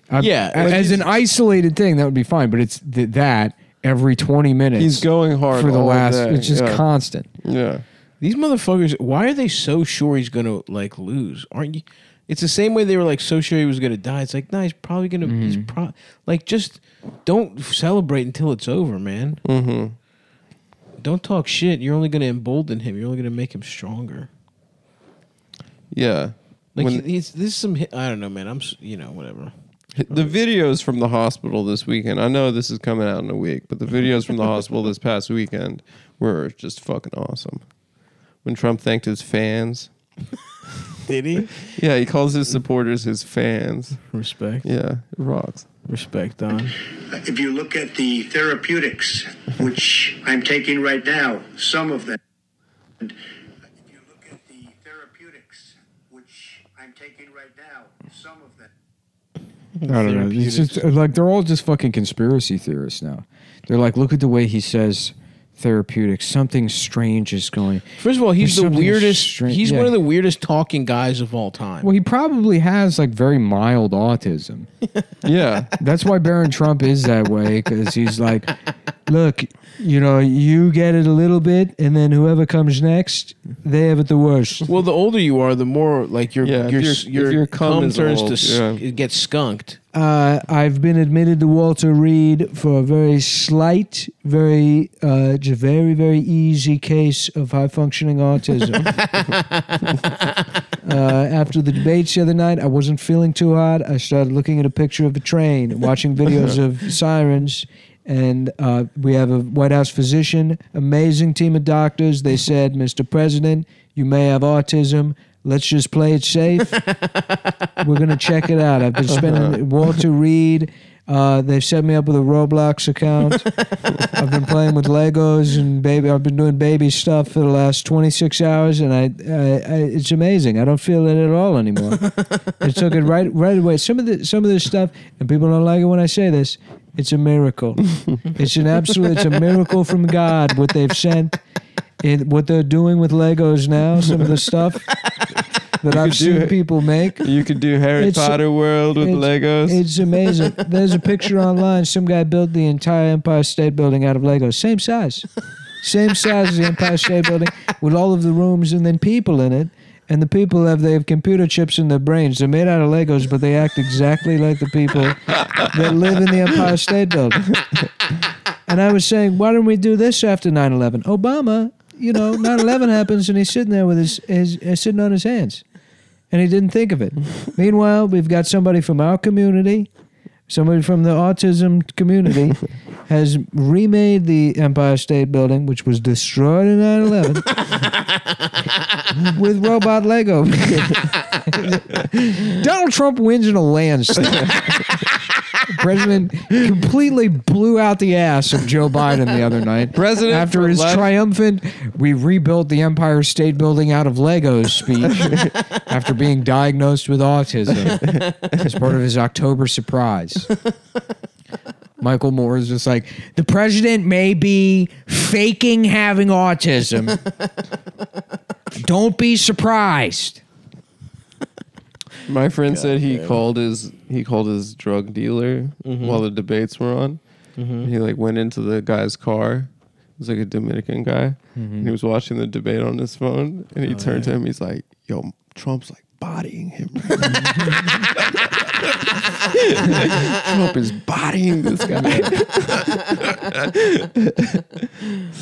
as an isolated thing that would be fine, but it's that every 20 minutes. He's going hard for the all last. day. It's just constant. Yeah. These motherfuckers, why are they so sure he's gonna like lose? Aren't you? It's the same way they were like so sure he was gonna die. It's like, no, he's probably gonna. He's like just don't celebrate until it's over, man. Mm-hmm. Don't talk shit. You're only gonna embolden him. You're only gonna make him stronger. Yeah. Like this is some. I don't know, man. Whatever. The videos from the hospital this weekend, I know this is coming out in a week, but the videos from the hospital this past weekend were just fucking awesome. When Trump thanked his fans. Did he? Yeah, he calls his supporters his fans. Respect. Yeah, it rocks. Respect, Don. If you look at the therapeutics, which I'm taking right now, some of them. If you look at the therapeutics, which I'm taking right now, some of them. I don't know. It's just like they're all just fucking conspiracy theorists now. They're like, look at the way he says therapeutics. Something strange is going. First of all, he's There's the something weirdest. He's yeah. one of the weirdest talking guys of all time. Well, he probably has like very mild autism. Yeah. That's why Barron Trump is that way, because he's like, look, you get it a little bit, and then whoever comes next, they have it the worst. Well, the older you are, the more like your if your cum is turns old, to it gets skunked. I've been admitted to Walter Reed for a very slight, very very easy case of high functioning autism. After the debates the other night, I wasn't feeling too hot. I started looking at a picture of a train, watching videos of sirens. And we have a White House physician, amazing team of doctors. They said, Mr. President, you may have autism. Let's just play it safe. We're going to check it out. I've been spending Walter Reed. They've set me up with a Roblox account. I've been playing with Legos and I've been doing baby stuff for the last 26 hours, and it's amazing. I don't feel it at all anymore. It took it right away. Some of this stuff, and people don't like it when I say this, it's a miracle. It's a miracle from God what they've sent. What they're doing with Legos now, some of the stuff that I've seen people make. You could do Harry Potter World with Legos. It's amazing. There's a picture online. Some guy built the entire Empire State Building out of Legos. Same size. Same size as the Empire State Building with all of the rooms and then people in it. And the people they have computer chips in their brains. They're made out of Legos, but they act exactly like the people that live in the Empire State Building. And I was saying, why don't we do this after 9/11? Obama, 9/11 happens and he's sitting there with his sitting on his hands. And he didn't think of it. Meanwhile, we've got somebody from our community, somebody from the autism community, has remade the Empire State Building, which was destroyed in 9/11, with robot Lego. Donald Trump wins in a landslide. The president completely blew out the ass of Joe Biden the other night. After his triumphant, we rebuilt the Empire State Building out of Legos speech after being diagnosed with autism as part of his October surprise. Michael Moore is just like, the president may be faking having autism. Don't be surprised. My friend said he called his drug dealer while the debates were on. He went into the guy's car. It was like a Dominican guy. And he was watching the debate on his phone. And he turned to him. He's like, yo, Trump's like bodying him. Trump is bodying this guy.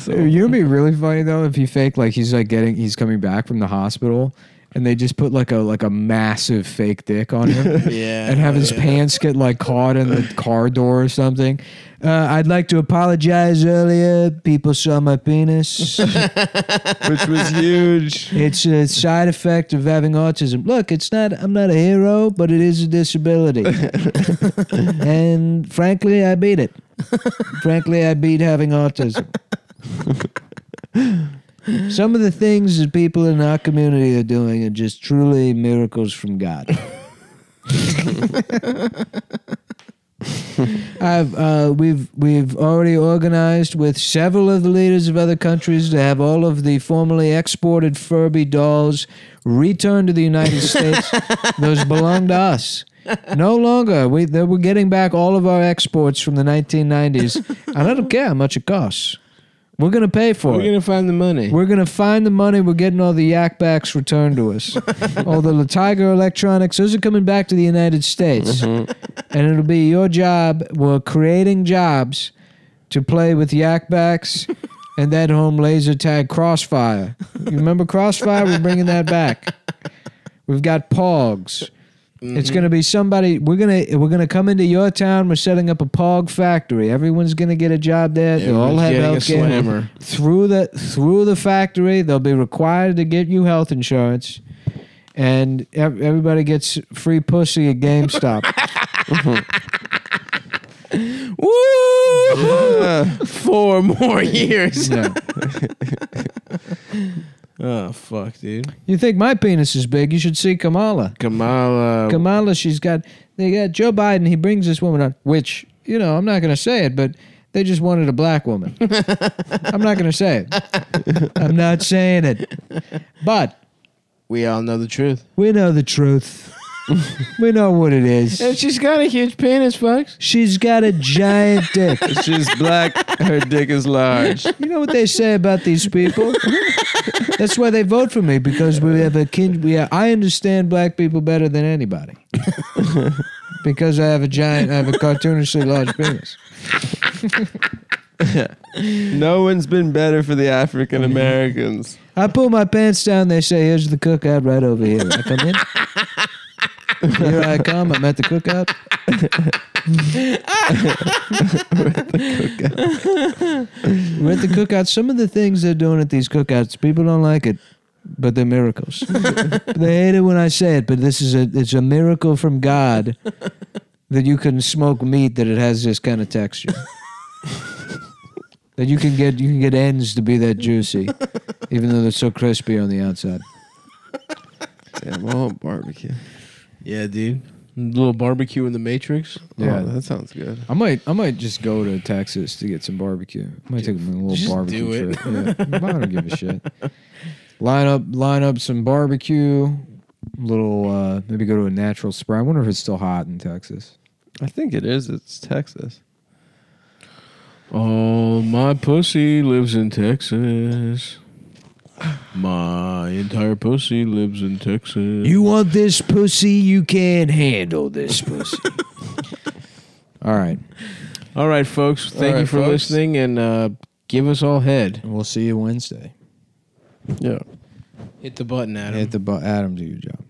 You know, it'd be really funny though if he faked like he's coming back from the hospital, and they just put like a massive fake dick on him, and have his pants get like caught in the car door or something. I'd like to apologize earlier. People saw my penis, Which was huge. It's a side effect of having autism. Look, I'm not a hero, but it is a disability. And frankly, I beat it. Frankly, I beat having autism. Some of the things that people in our community are doing are just truly miracles from God. We've already organized with several of the leaders of other countries to have all of the formerly exported Furby dolls returned to the United States. Those belong to us. No longer. We're getting back all of our exports from the 1990s. And I don't care how much it costs. We're going to pay for it. We're going to find the money. We're going to find the money. We're getting all the yak backs returned to us. All the Tiger Electronics, those are coming back to the United States. And it'll be your job. We're creating jobs to play with yak backs and that home laser tag Crossfire. You remember Crossfire? We're bringing that back. We've got Pogs. It's going to be somebody. We're gonna come into your town. We're setting up a Pog factory. Everyone's going to get a job there. They'll all have healthcare through the factory. They'll be required to get you health insurance, and everybody gets free pussy at GameStop. Woo! 4 more years. Yeah. Oh, fuck, dude. You think my penis is big? You should see Kamala. Kamala, They got Joe Biden. He brings this woman on, which, you know, I'm not going to say it, but they just wanted a black woman. I'm not going to say it. I'm not saying it. But we all know the truth. we know the truth. We know what it is. And she's got a huge penis, folks. She's got a giant dick. She's black. Her dick is large. You know what they say about these people? That's why they vote for me, because we have I understand black people better than anybody. Because I have a cartoonishly large penis. No one's been better for the African Americans. I pull my pants down, they say, here's the cookout right over here. I come in. Here I come. I'm at the cookout. We're at the cookout. Some of the things they're doing at these cookouts, people don't like it, but they're miracles. They hate it when I say it, but it's a miracle from God that you can smoke meat that it has this kind of texture. That you can get ends to be that juicy, even though they're so crispy on the outside. Damn, I want barbecue. Yeah, dude. A little barbecue in the Matrix. Yeah, that sounds good. I might just go to Texas to get some barbecue. I might take a little just barbecue do it. trip. Yeah, I don't give a shit. Line up some barbecue. Little maybe go to a natural spring. I wonder if it's still hot in Texas. I think it is. It's Texas. Oh, my pussy lives in Texas. My entire pussy lives in Texas. You want this pussy? You can't handle this pussy. All right. All right, folks. Thank you for listening, and give us all head. We'll see you Wednesday. Yeah. Hit the button, Adam. Hit the Adam, do your job.